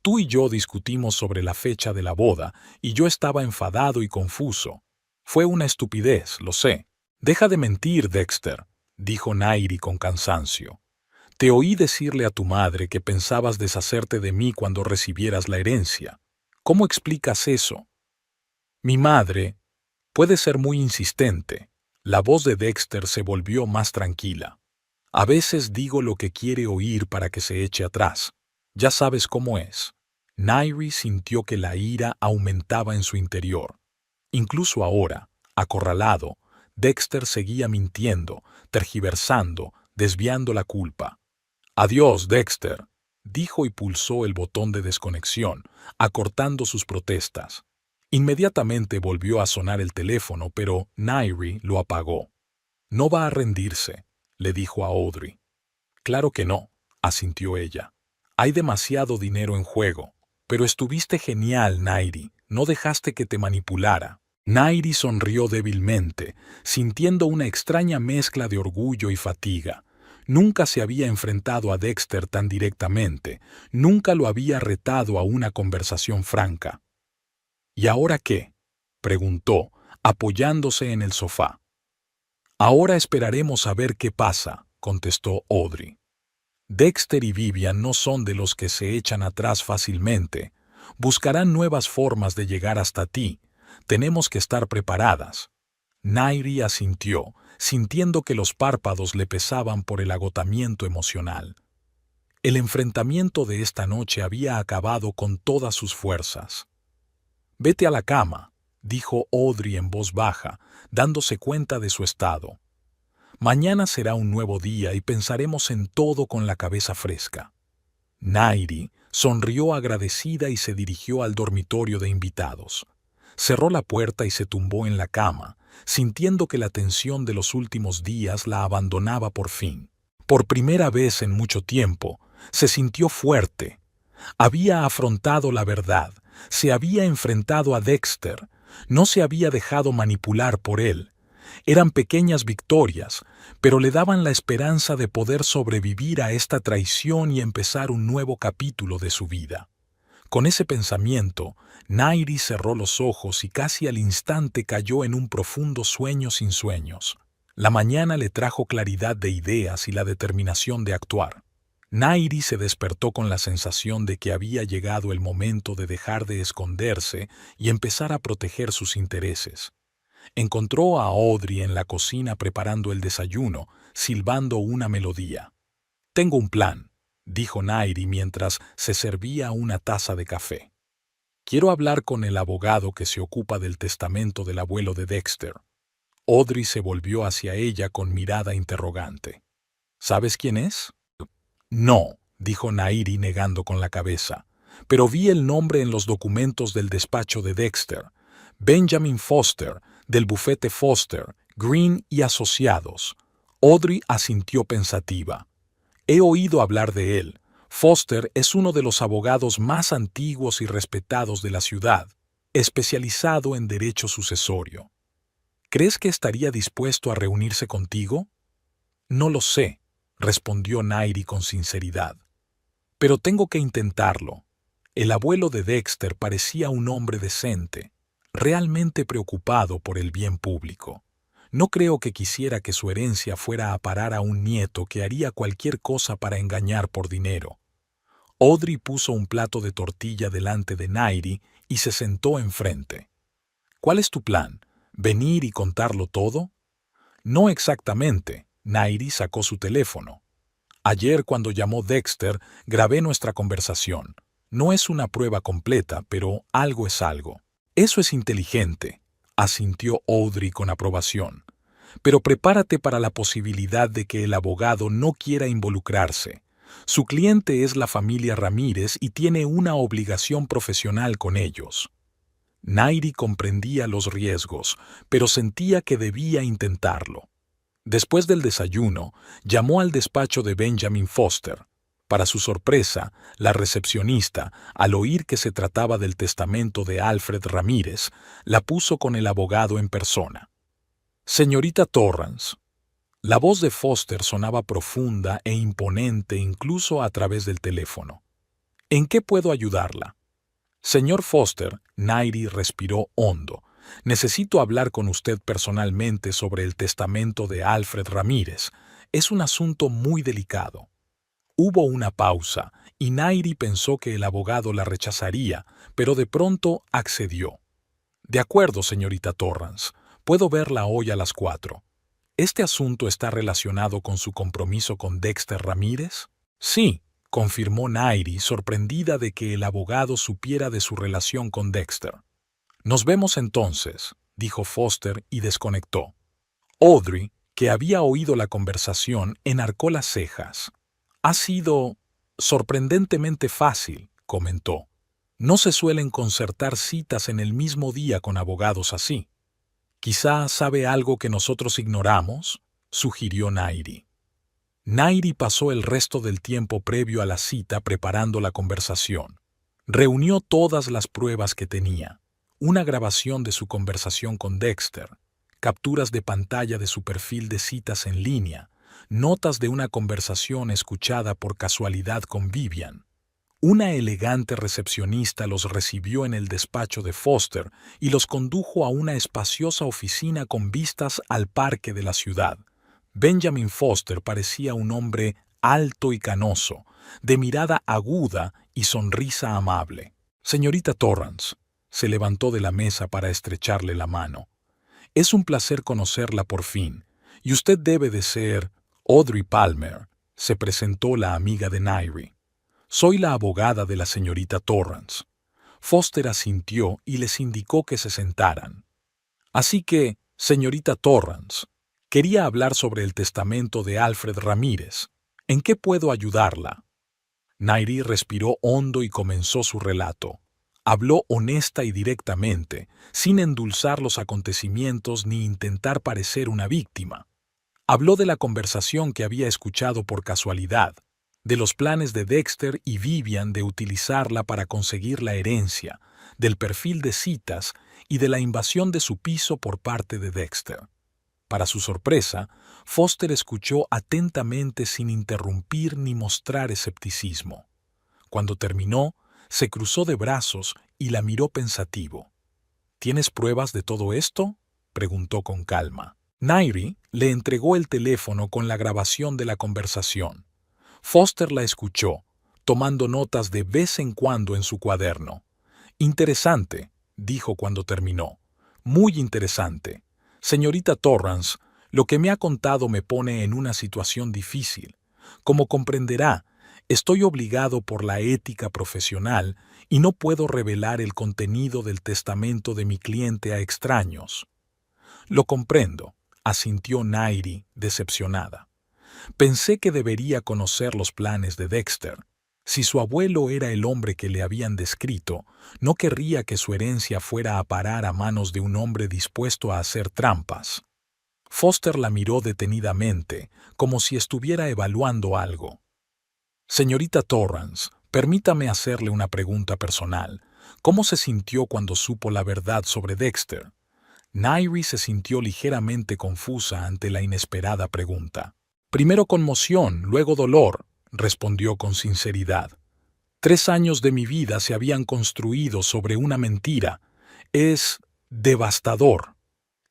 «Tú y yo discutimos sobre la fecha de la boda, y yo estaba enfadado y confuso. Fue una estupidez, lo sé». «Deja de mentir, Dexter», dijo Nairi con cansancio. «Te oí decirle a tu madre que pensabas deshacerte de mí cuando recibieras la herencia. ¿Cómo explicas eso?». «Mi madre puede ser muy insistente». La voz de Dexter se volvió más tranquila. «A veces digo lo que quiere oír para que se eche atrás. Ya sabes cómo es». Nairi sintió que la ira aumentaba en su interior. Incluso ahora, acorralado, Dexter seguía mintiendo, tergiversando, desviando la culpa. «Adiós, Dexter», dijo y pulsó el botón de desconexión, acortando sus protestas. Inmediatamente volvió a sonar el teléfono, pero Nairi lo apagó. «No va a rendirse», le dijo a Audrey. «Claro que no», asintió ella. «Hay demasiado dinero en juego. Pero estuviste genial, Nairi. No dejaste que te manipulara». Nairi sonrió débilmente, sintiendo una extraña mezcla de orgullo y fatiga. Nunca se había enfrentado a Dexter tan directamente, nunca lo había retado a una conversación franca. «¿Y ahora qué?», preguntó, apoyándose en el sofá. «Ahora esperaremos a ver qué pasa», contestó Audrey. «Dexter y Vivian no son de los que se echan atrás fácilmente. Buscarán nuevas formas de llegar hasta ti. Tenemos que estar preparadas». Nairi asintió, sintiendo que los párpados le pesaban por el agotamiento emocional. El enfrentamiento de esta noche había acabado con todas sus fuerzas. «Vete a la cama», dijo Audrey en voz baja, dándose cuenta de su estado. «Mañana será un nuevo día y pensaremos en todo con la cabeza fresca». Nairi sonrió agradecida y se dirigió al dormitorio de invitados. Cerró la puerta y se tumbó en la cama, sintiendo que la tensión de los últimos días la abandonaba por fin. Por primera vez en mucho tiempo, se sintió fuerte. Había afrontado la verdad, se había enfrentado a Dexter, no se había dejado manipular por él. Eran pequeñas victorias, pero le daban la esperanza de poder sobrevivir a esta traición y empezar un nuevo capítulo de su vida. Con ese pensamiento, Nairi cerró los ojos y casi al instante cayó en un profundo sueño sin sueños. La mañana le trajo claridad de ideas y la determinación de actuar. Nairi se despertó con la sensación de que había llegado el momento de dejar de esconderse y empezar a proteger sus intereses. Encontró a Audrey en la cocina preparando el desayuno, silbando una melodía. «Tengo un plan», dijo Nairi mientras se servía una taza de café. «Quiero hablar con el abogado que se ocupa del testamento del abuelo de Dexter». Audrey se volvió hacia ella con mirada interrogante. «¿Sabes quién es?» «No», dijo Nairi negando con la cabeza, «pero vi el nombre en los documentos del despacho de Dexter. Benjamin Foster, del bufete Foster, Green y Asociados». Audrey asintió pensativa. «He oído hablar de él. Foster es uno de los abogados más antiguos y respetados de la ciudad, especializado en derecho sucesorio. ¿Crees que estaría dispuesto a reunirse contigo?» «No lo sé», respondió Nairi con sinceridad. «Pero tengo que intentarlo». El abuelo de Dexter parecía un hombre decente, realmente preocupado por el bien público. No creo que quisiera que su herencia fuera a parar a un nieto que haría cualquier cosa para engañar por dinero. Audrey puso un plato de tortilla delante de Nairi y se sentó enfrente. «¿Cuál es tu plan? ¿Venir y contarlo todo?» «No exactamente». Nairi sacó su teléfono. «Ayer cuando llamó Dexter, grabé nuestra conversación. No es una prueba completa, pero algo es algo». «Eso es inteligente», asintió Audrey con aprobación. «Pero prepárate para la posibilidad de que el abogado no quiera involucrarse. Su cliente es la familia Ramírez y tiene una obligación profesional con ellos». Nairi comprendía los riesgos, pero sentía que debía intentarlo. Después del desayuno, llamó al despacho de Benjamin Foster. Para su sorpresa, la recepcionista, al oír que se trataba del testamento de Alfred Ramírez, la puso con el abogado en persona. «Señorita Torrance». La voz de Foster sonaba profunda e imponente incluso a través del teléfono. «¿En qué puedo ayudarla?» «Señor Foster», Nairi respiró hondo. «Necesito hablar con usted personalmente sobre el testamento de Alfred Ramírez. Es un asunto muy delicado». Hubo una pausa, y Nairi pensó que el abogado la rechazaría, pero de pronto accedió. «De acuerdo, señorita Torrance. Puedo verla hoy a las 4. ¿Este asunto está relacionado con su compromiso con Dexter Ramírez?» «Sí», confirmó Nairi, sorprendida de que el abogado supiera de su relación con Dexter. «Nos vemos entonces», dijo Foster y desconectó. Audrey, que había oído la conversación, enarcó las cejas. «Ha sido sorprendentemente fácil», comentó. «No se suelen concertar citas en el mismo día con abogados así». «Quizá sabe algo que nosotros ignoramos», sugirió Nairi. Nairi pasó el resto del tiempo previo a la cita preparando la conversación. Reunió todas las pruebas que tenía. Una grabación de su conversación con Dexter, capturas de pantalla de su perfil de citas en línea, notas de una conversación escuchada por casualidad con Vivian. Una elegante recepcionista los recibió en el despacho de Foster y los condujo a una espaciosa oficina con vistas al parque de la ciudad. Benjamin Foster parecía un hombre alto y canoso, de mirada aguda y sonrisa amable. «Señorita Torrance», se levantó de la mesa para estrecharle la mano. «Es un placer conocerla por fin, y usted debe de ser Audrey Palmer», se presentó la amiga de Nairi. «Soy la abogada de la señorita Torrance». Foster asintió y les indicó que se sentaran. «Así que, señorita Torrance, quería hablar sobre el testamento de Alfred Ramírez. ¿En qué puedo ayudarla?» Nairi respiró hondo y comenzó su relato. Habló honesta y directamente, sin endulzar los acontecimientos ni intentar parecer una víctima. Habló de la conversación que había escuchado por casualidad, de los planes de Dexter y Vivian de utilizarla para conseguir la herencia, del perfil de citas y de la invasión de su piso por parte de Dexter. Para su sorpresa, Foster escuchó atentamente sin interrumpir ni mostrar escepticismo. Cuando terminó, se cruzó de brazos y la miró pensativo. ¿Tienes pruebas de todo esto?, preguntó con calma. Nairi le entregó el teléfono con la grabación de la conversación. Foster la escuchó, tomando notas de vez en cuando en su cuaderno. Interesante, dijo cuando terminó. Muy interesante. Señorita Torrance, lo que me ha contado me pone en una situación difícil. Como comprenderá, estoy obligado por la ética profesional y no puedo revelar el contenido del testamento de mi cliente a extraños. Lo comprendo, asintió Nairi, decepcionada. Pensé que debería conocer los planes de Dexter. Si su abuelo era el hombre que le habían descrito, no querría que su herencia fuera a parar a manos de un hombre dispuesto a hacer trampas. Foster la miró detenidamente, como si estuviera evaluando algo. Señorita Torrance, permítame hacerle una pregunta personal. ¿Cómo se sintió cuando supo la verdad sobre Dexter? Nairi se sintió ligeramente confusa ante la inesperada pregunta. Primero conmoción, luego dolor, respondió con sinceridad. 3 años de mi vida se habían construido sobre una mentira. Es devastador.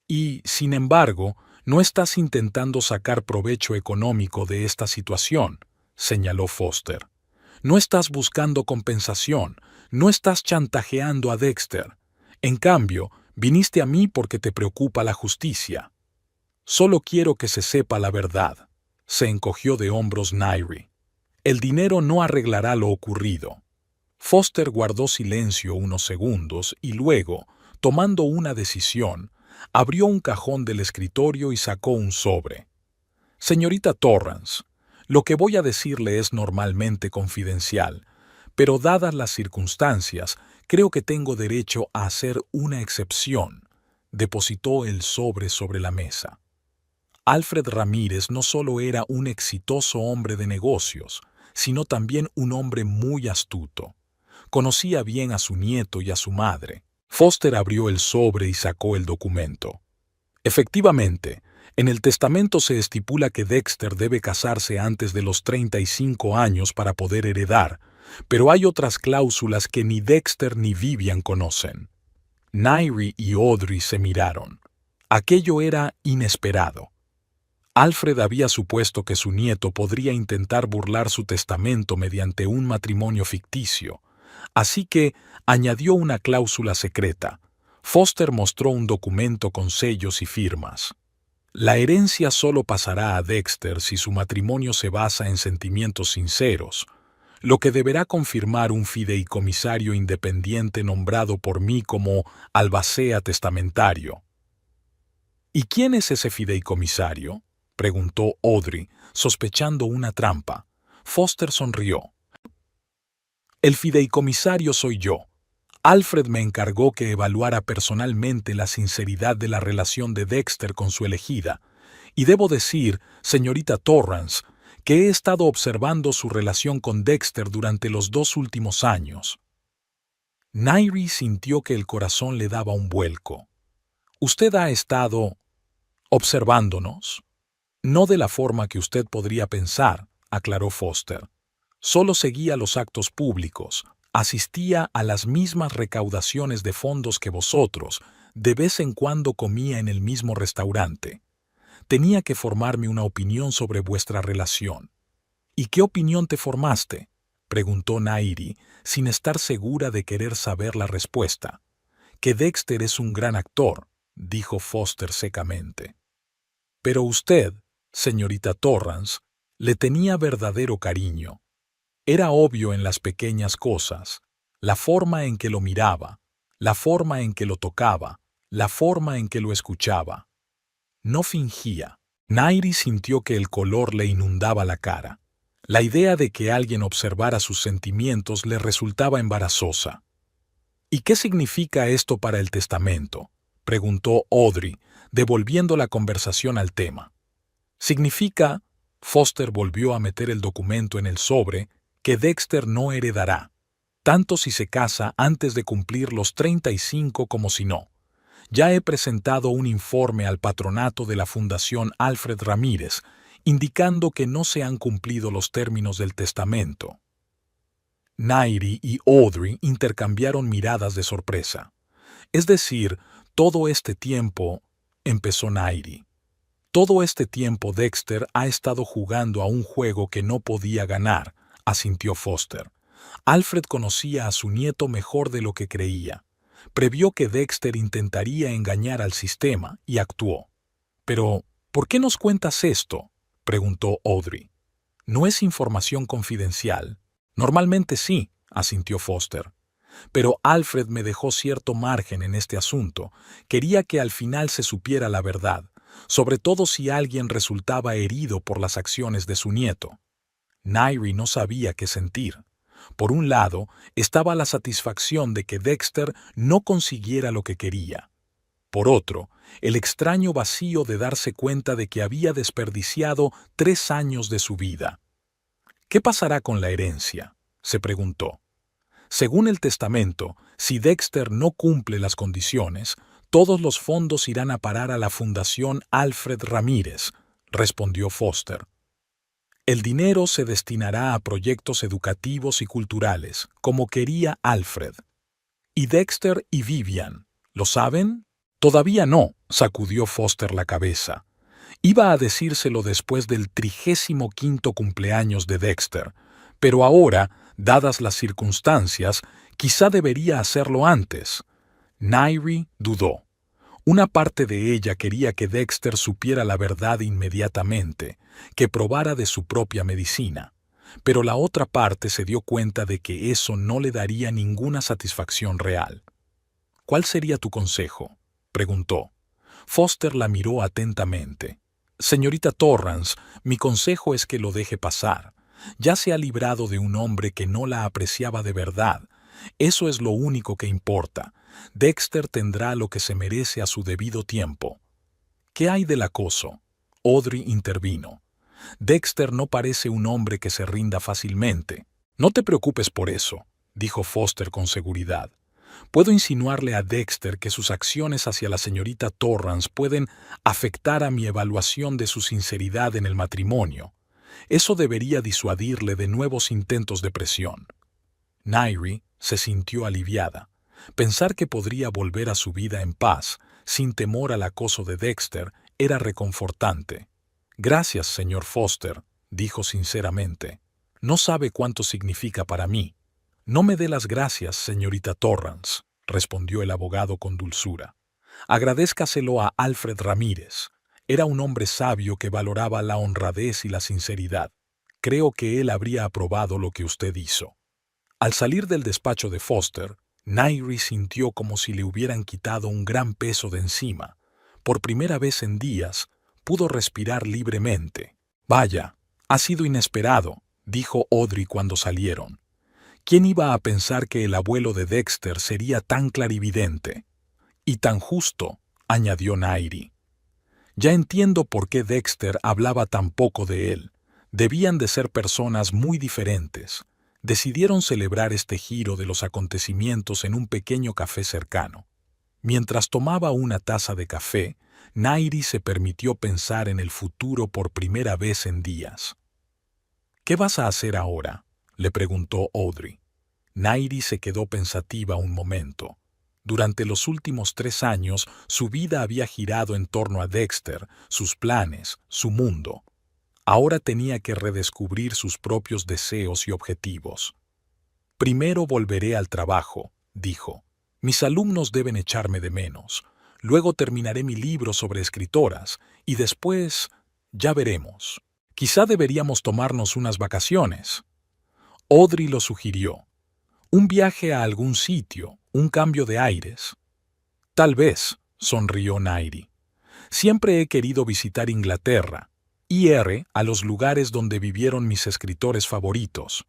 Y, sin embargo, no estás intentando sacar provecho económico de esta situación, señaló Foster. No estás buscando compensación, no estás chantajeando a Dexter. En cambio, viniste a mí porque te preocupa la justicia. Solo quiero que se sepa la verdad. Se encogió de hombros Nairi. El dinero no arreglará lo ocurrido. Foster guardó silencio unos segundos y luego, tomando una decisión, abrió un cajón del escritorio y sacó un sobre. Señorita Torrance, lo que voy a decirle es normalmente confidencial, pero dadas las circunstancias, creo que tengo derecho a hacer una excepción. Depositó el sobre la mesa. Alfred Ramírez no solo era un exitoso hombre de negocios, sino también un hombre muy astuto. Conocía bien a su nieto y a su madre. Foster abrió el sobre y sacó el documento. Efectivamente, en el testamento se estipula que Dexter debe casarse antes de los 35 años para poder heredar, pero hay otras cláusulas que ni Dexter ni Vivian conocen. Nairi y Audrey se miraron. Aquello era inesperado. Alfred había supuesto que su nieto podría intentar burlar su testamento mediante un matrimonio ficticio, así que añadió una cláusula secreta. Foster mostró un documento con sellos y firmas. La herencia solo pasará a Dexter si su matrimonio se basa en sentimientos sinceros, lo que deberá confirmar un fideicomisario independiente nombrado por mí como albacea testamentario. ¿Y quién es ese fideicomisario?, preguntó Audrey, sospechando una trampa. Foster sonrió. El fideicomisario soy yo. Alfred me encargó que evaluara personalmente la sinceridad de la relación de Dexter con su elegida, y debo decir, señorita Torrance, que he estado observando su relación con Dexter durante los 2 últimos años. Nairi sintió que el corazón le daba un vuelco. ¿Usted ha estado observándonos? No de la forma que usted podría pensar, aclaró Foster. Solo seguía los actos públicos, asistía a las mismas recaudaciones de fondos que vosotros, de vez en cuando comía en el mismo restaurante. Tenía que formarme una opinión sobre vuestra relación. ¿Y qué opinión te formaste?, preguntó Nairi, sin estar segura de querer saber la respuesta. Que Dexter es un gran actor, dijo Foster secamente. Pero usted, señorita Torrance, le tenía verdadero cariño. Era obvio en las pequeñas cosas, la forma en que lo miraba, la forma en que lo tocaba, la forma en que lo escuchaba. No fingía. Nairi sintió que el color le inundaba la cara. La idea de que alguien observara sus sentimientos le resultaba embarazosa. ¿Y qué significa esto para el testamento?, preguntó Audrey, devolviendo la conversación al tema. Significa, Foster volvió a meter el documento en el sobre, que Dexter no heredará, tanto si se casa antes de cumplir los 35 como si no. Ya he presentado un informe al patronato de la Fundación Alfred Ramírez, indicando que no se han cumplido los términos del testamento. Nairi y Audrey intercambiaron miradas de sorpresa. Es decir, todo este tiempo, empezó Nairi. Todo este tiempo Dexter ha estado jugando a un juego que no podía ganar, asintió Foster. Alfred conocía a su nieto mejor de lo que creía. Previó que Dexter intentaría engañar al sistema y actuó. Pero, ¿por qué nos cuentas esto?, preguntó Audrey. ¿No es información confidencial? Normalmente sí, asintió Foster. Pero Alfred me dejó cierto margen en este asunto. Quería que al final se supiera la verdad, sobre todo si alguien resultaba herido por las acciones de su nieto. Nairi no sabía qué sentir. Por un lado, estaba la satisfacción de que Dexter no consiguiera lo que quería. Por otro, el extraño vacío de darse cuenta de que había desperdiciado 3 años de su vida. ¿Qué pasará con la herencia?, se preguntó. Según el testamento, si Dexter no cumple las condiciones, todos los fondos irán a parar a la Fundación Alfred Ramírez, respondió Foster. El dinero se destinará a proyectos educativos y culturales, como quería Alfred. ¿Y Dexter y Vivian? ¿Lo saben? Todavía no, sacudió Foster la cabeza. Iba a decírselo después del 35º cumpleaños de Dexter, pero ahora, dadas las circunstancias, quizá debería hacerlo antes. Nairi dudó. Una parte de ella quería que Dexter supiera la verdad inmediatamente, que probara de su propia medicina, pero la otra parte se dio cuenta de que eso no le daría ninguna satisfacción real. ¿Cuál sería tu consejo?, preguntó. Foster la miró atentamente. Señorita Torrance, mi consejo es que lo deje pasar. Ya se ha librado de un hombre que no la apreciaba de verdad. Eso es lo único que importa. Dexter tendrá lo que se merece a su debido tiempo. ¿Qué hay del acoso?, Audrey intervino. Dexter no parece un hombre que se rinda fácilmente. No te preocupes por eso, dijo Foster con seguridad. Puedo insinuarle a Dexter que sus acciones hacia la señorita Torrance pueden afectar a mi evaluación de su sinceridad en el matrimonio. Eso debería disuadirle de nuevos intentos de presión. Nairi se sintió aliviada. Pensar que podría volver a su vida en paz, sin temor al acoso de Dexter, era reconfortante. Gracias, señor Foster, dijo sinceramente. No sabe cuánto significa para mí. No me dé las gracias, señorita Torrance, respondió el abogado con dulzura. Agradézcaselo a Alfred Ramírez. Era un hombre sabio que valoraba la honradez y la sinceridad. Creo que él habría aprobado lo que usted hizo. Al salir del despacho de Foster, Nairi sintió como si le hubieran quitado un gran peso de encima. Por primera vez en días, pudo respirar libremente. Vaya, ha sido inesperado, dijo Audrey cuando salieron. ¿Quién iba a pensar que el abuelo de Dexter sería tan clarividente? Y tan justo, añadió Nairi. Ya entiendo por qué Dexter hablaba tan poco de él. Debían de ser personas muy diferentes. Decidieron celebrar este giro de los acontecimientos en un pequeño café cercano. Mientras tomaba una taza de café, Nairi se permitió pensar en el futuro por primera vez en días. ¿Qué vas a hacer ahora?, le preguntó Audrey. Nairi se quedó pensativa un momento. Durante los últimos 3 años, su vida había girado en torno a Dexter, sus planes, su mundo. Ahora tenía que redescubrir sus propios deseos y objetivos. Primero volveré al trabajo, dijo. Mis alumnos deben echarme de menos. Luego terminaré mi libro sobre escritoras y después ya veremos. Quizá deberíamos tomarnos unas vacaciones. Audrey lo sugirió. Un viaje a algún sitio, un cambio de aires. Tal vez, sonrió Nairi. Siempre he querido visitar Inglaterra, a los lugares donde vivieron mis escritores favoritos.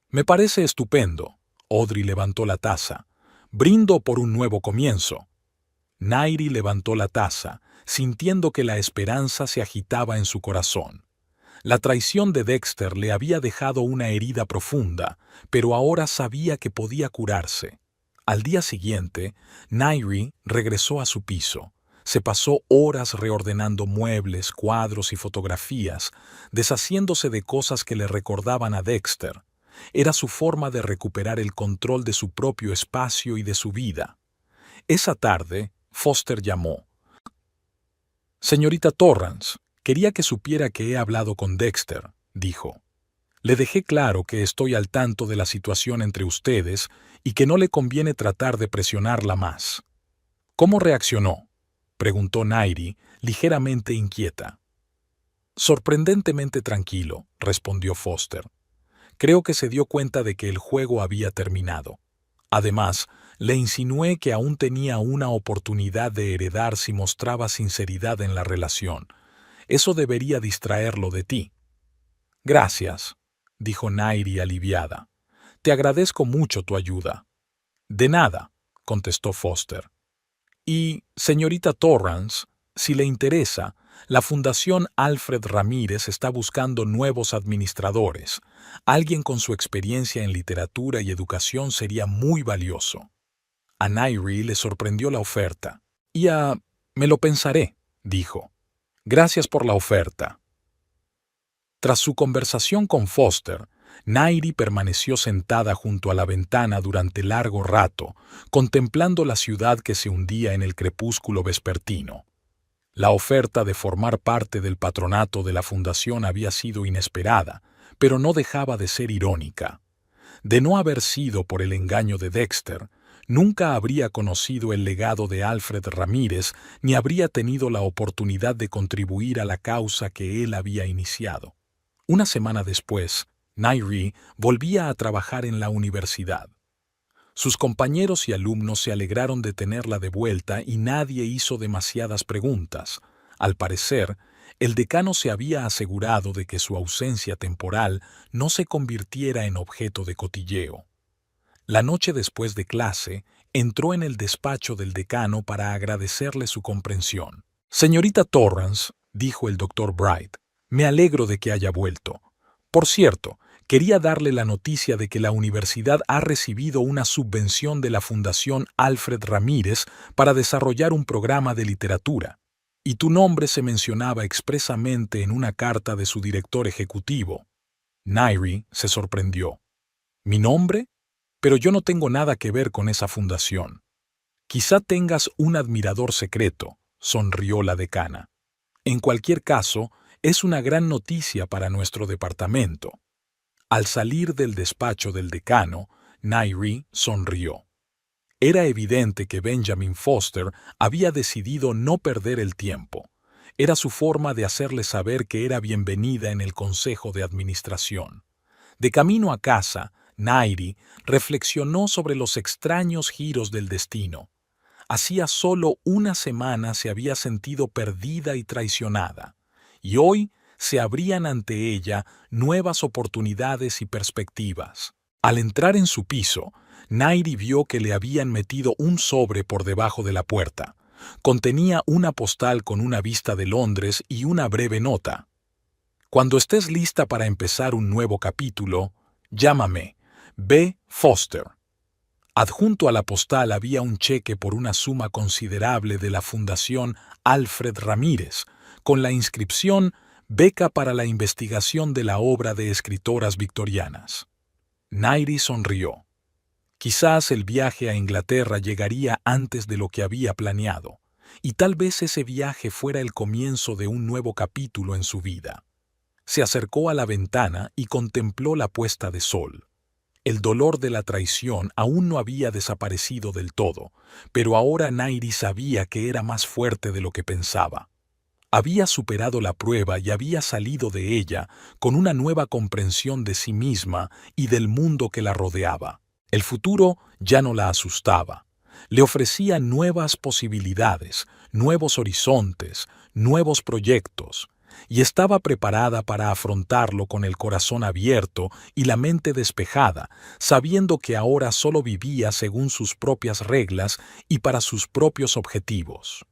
Me parece estupendo. Audrey levantó la taza. Brindo por un nuevo comienzo. Nairi levantó la taza, sintiendo que la esperanza se agitaba en su corazón. La traición de Dexter le había dejado una herida profunda, pero ahora sabía que podía curarse. Al día siguiente, Nairi regresó a su piso. Se pasó horas reordenando muebles, cuadros y fotografías, deshaciéndose de cosas que le recordaban a Dexter. Era su forma de recuperar el control de su propio espacio y de su vida. Esa tarde, Foster llamó. «Señorita Torrance, quería que supiera que he hablado con Dexter», dijo. «Le dejé claro que estoy al tanto de la situación entre ustedes y que no le conviene tratar de presionarla más». «¿Cómo reaccionó?», preguntó Nairi, ligeramente inquieta. «Sorprendentemente tranquilo», respondió Foster. «Creo que se dio cuenta de que el juego había terminado. Además, le insinué que aún tenía una oportunidad de heredar si mostraba sinceridad en la relación. Eso debería distraerlo de ti». «Gracias», dijo Nairi aliviada. «Te agradezco mucho tu ayuda». «De nada», contestó Foster. «Y, señorita Torrance, si le interesa, la Fundación Alfred Ramírez está buscando nuevos administradores. Alguien con su experiencia en literatura y educación sería muy valioso». A Nairi le sorprendió la oferta. Me lo pensaré», dijo. «Gracias por la oferta». Tras su conversación con Foster, Nairi permaneció sentada junto a la ventana durante largo rato, contemplando la ciudad que se hundía en el crepúsculo vespertino. La oferta de formar parte del patronato de la fundación había sido inesperada, pero no dejaba de ser irónica. De no haber sido por el engaño de Dexter, nunca habría conocido el legado de Alfred Ramírez ni habría tenido la oportunidad de contribuir a la causa que él había iniciado. Una semana después, Nairi volvía a trabajar en la universidad. Sus compañeros y alumnos se alegraron de tenerla de vuelta y nadie hizo demasiadas preguntas. Al parecer, el decano se había asegurado de que su ausencia temporal no se convirtiera en objeto de cotilleo. La noche después de clase, entró en el despacho del decano para agradecerle su comprensión. «Señorita Torrance», dijo el Dr. Bright, «me alegro de que haya vuelto. Por cierto, quería darle la noticia de que la universidad ha recibido una subvención de la Fundación Alfred Ramírez para desarrollar un programa de literatura, y tu nombre se mencionaba expresamente en una carta de su director ejecutivo». Nairi se sorprendió. «¿Mi nombre? Pero yo no tengo nada que ver con esa fundación». «Quizá tengas un admirador secreto», sonrió la decana. «En cualquier caso, es una gran noticia para nuestro departamento». Al salir del despacho del decano, Nairi sonrió. Era evidente que Benjamin Foster había decidido no perder el tiempo. Era su forma de hacerle saber que era bienvenida en el consejo de administración. De camino a casa, Nairi reflexionó sobre los extraños giros del destino. Hacía solo una semana se había sentido perdida y traicionada, y hoy se abrían ante ella nuevas oportunidades y perspectivas. Al entrar en su piso, Nairi vio que le habían metido un sobre por debajo de la puerta. Contenía una postal con una vista de Londres y una breve nota. «Cuando estés lista para empezar un nuevo capítulo, llámame. B. Foster». Adjunto a la postal había un cheque por una suma considerable de la Fundación Alfred Ramírez, con la inscripción «Beca para la investigación de la obra de escritoras victorianas». Nairi sonrió. Quizás el viaje a Inglaterra llegaría antes de lo que había planeado, y tal vez ese viaje fuera el comienzo de un nuevo capítulo en su vida. Se acercó a la ventana y contempló la puesta de sol. El dolor de la traición aún no había desaparecido del todo, pero ahora Nairi sabía que era más fuerte de lo que pensaba. Había superado la prueba y había salido de ella con una nueva comprensión de sí misma y del mundo que la rodeaba. El futuro ya no la asustaba. Le ofrecía nuevas posibilidades, nuevos horizontes, nuevos proyectos. y estaba preparada para afrontarlo con el corazón abierto y la mente despejada, sabiendo que ahora solo vivía según sus propias reglas y para sus propios objetivos.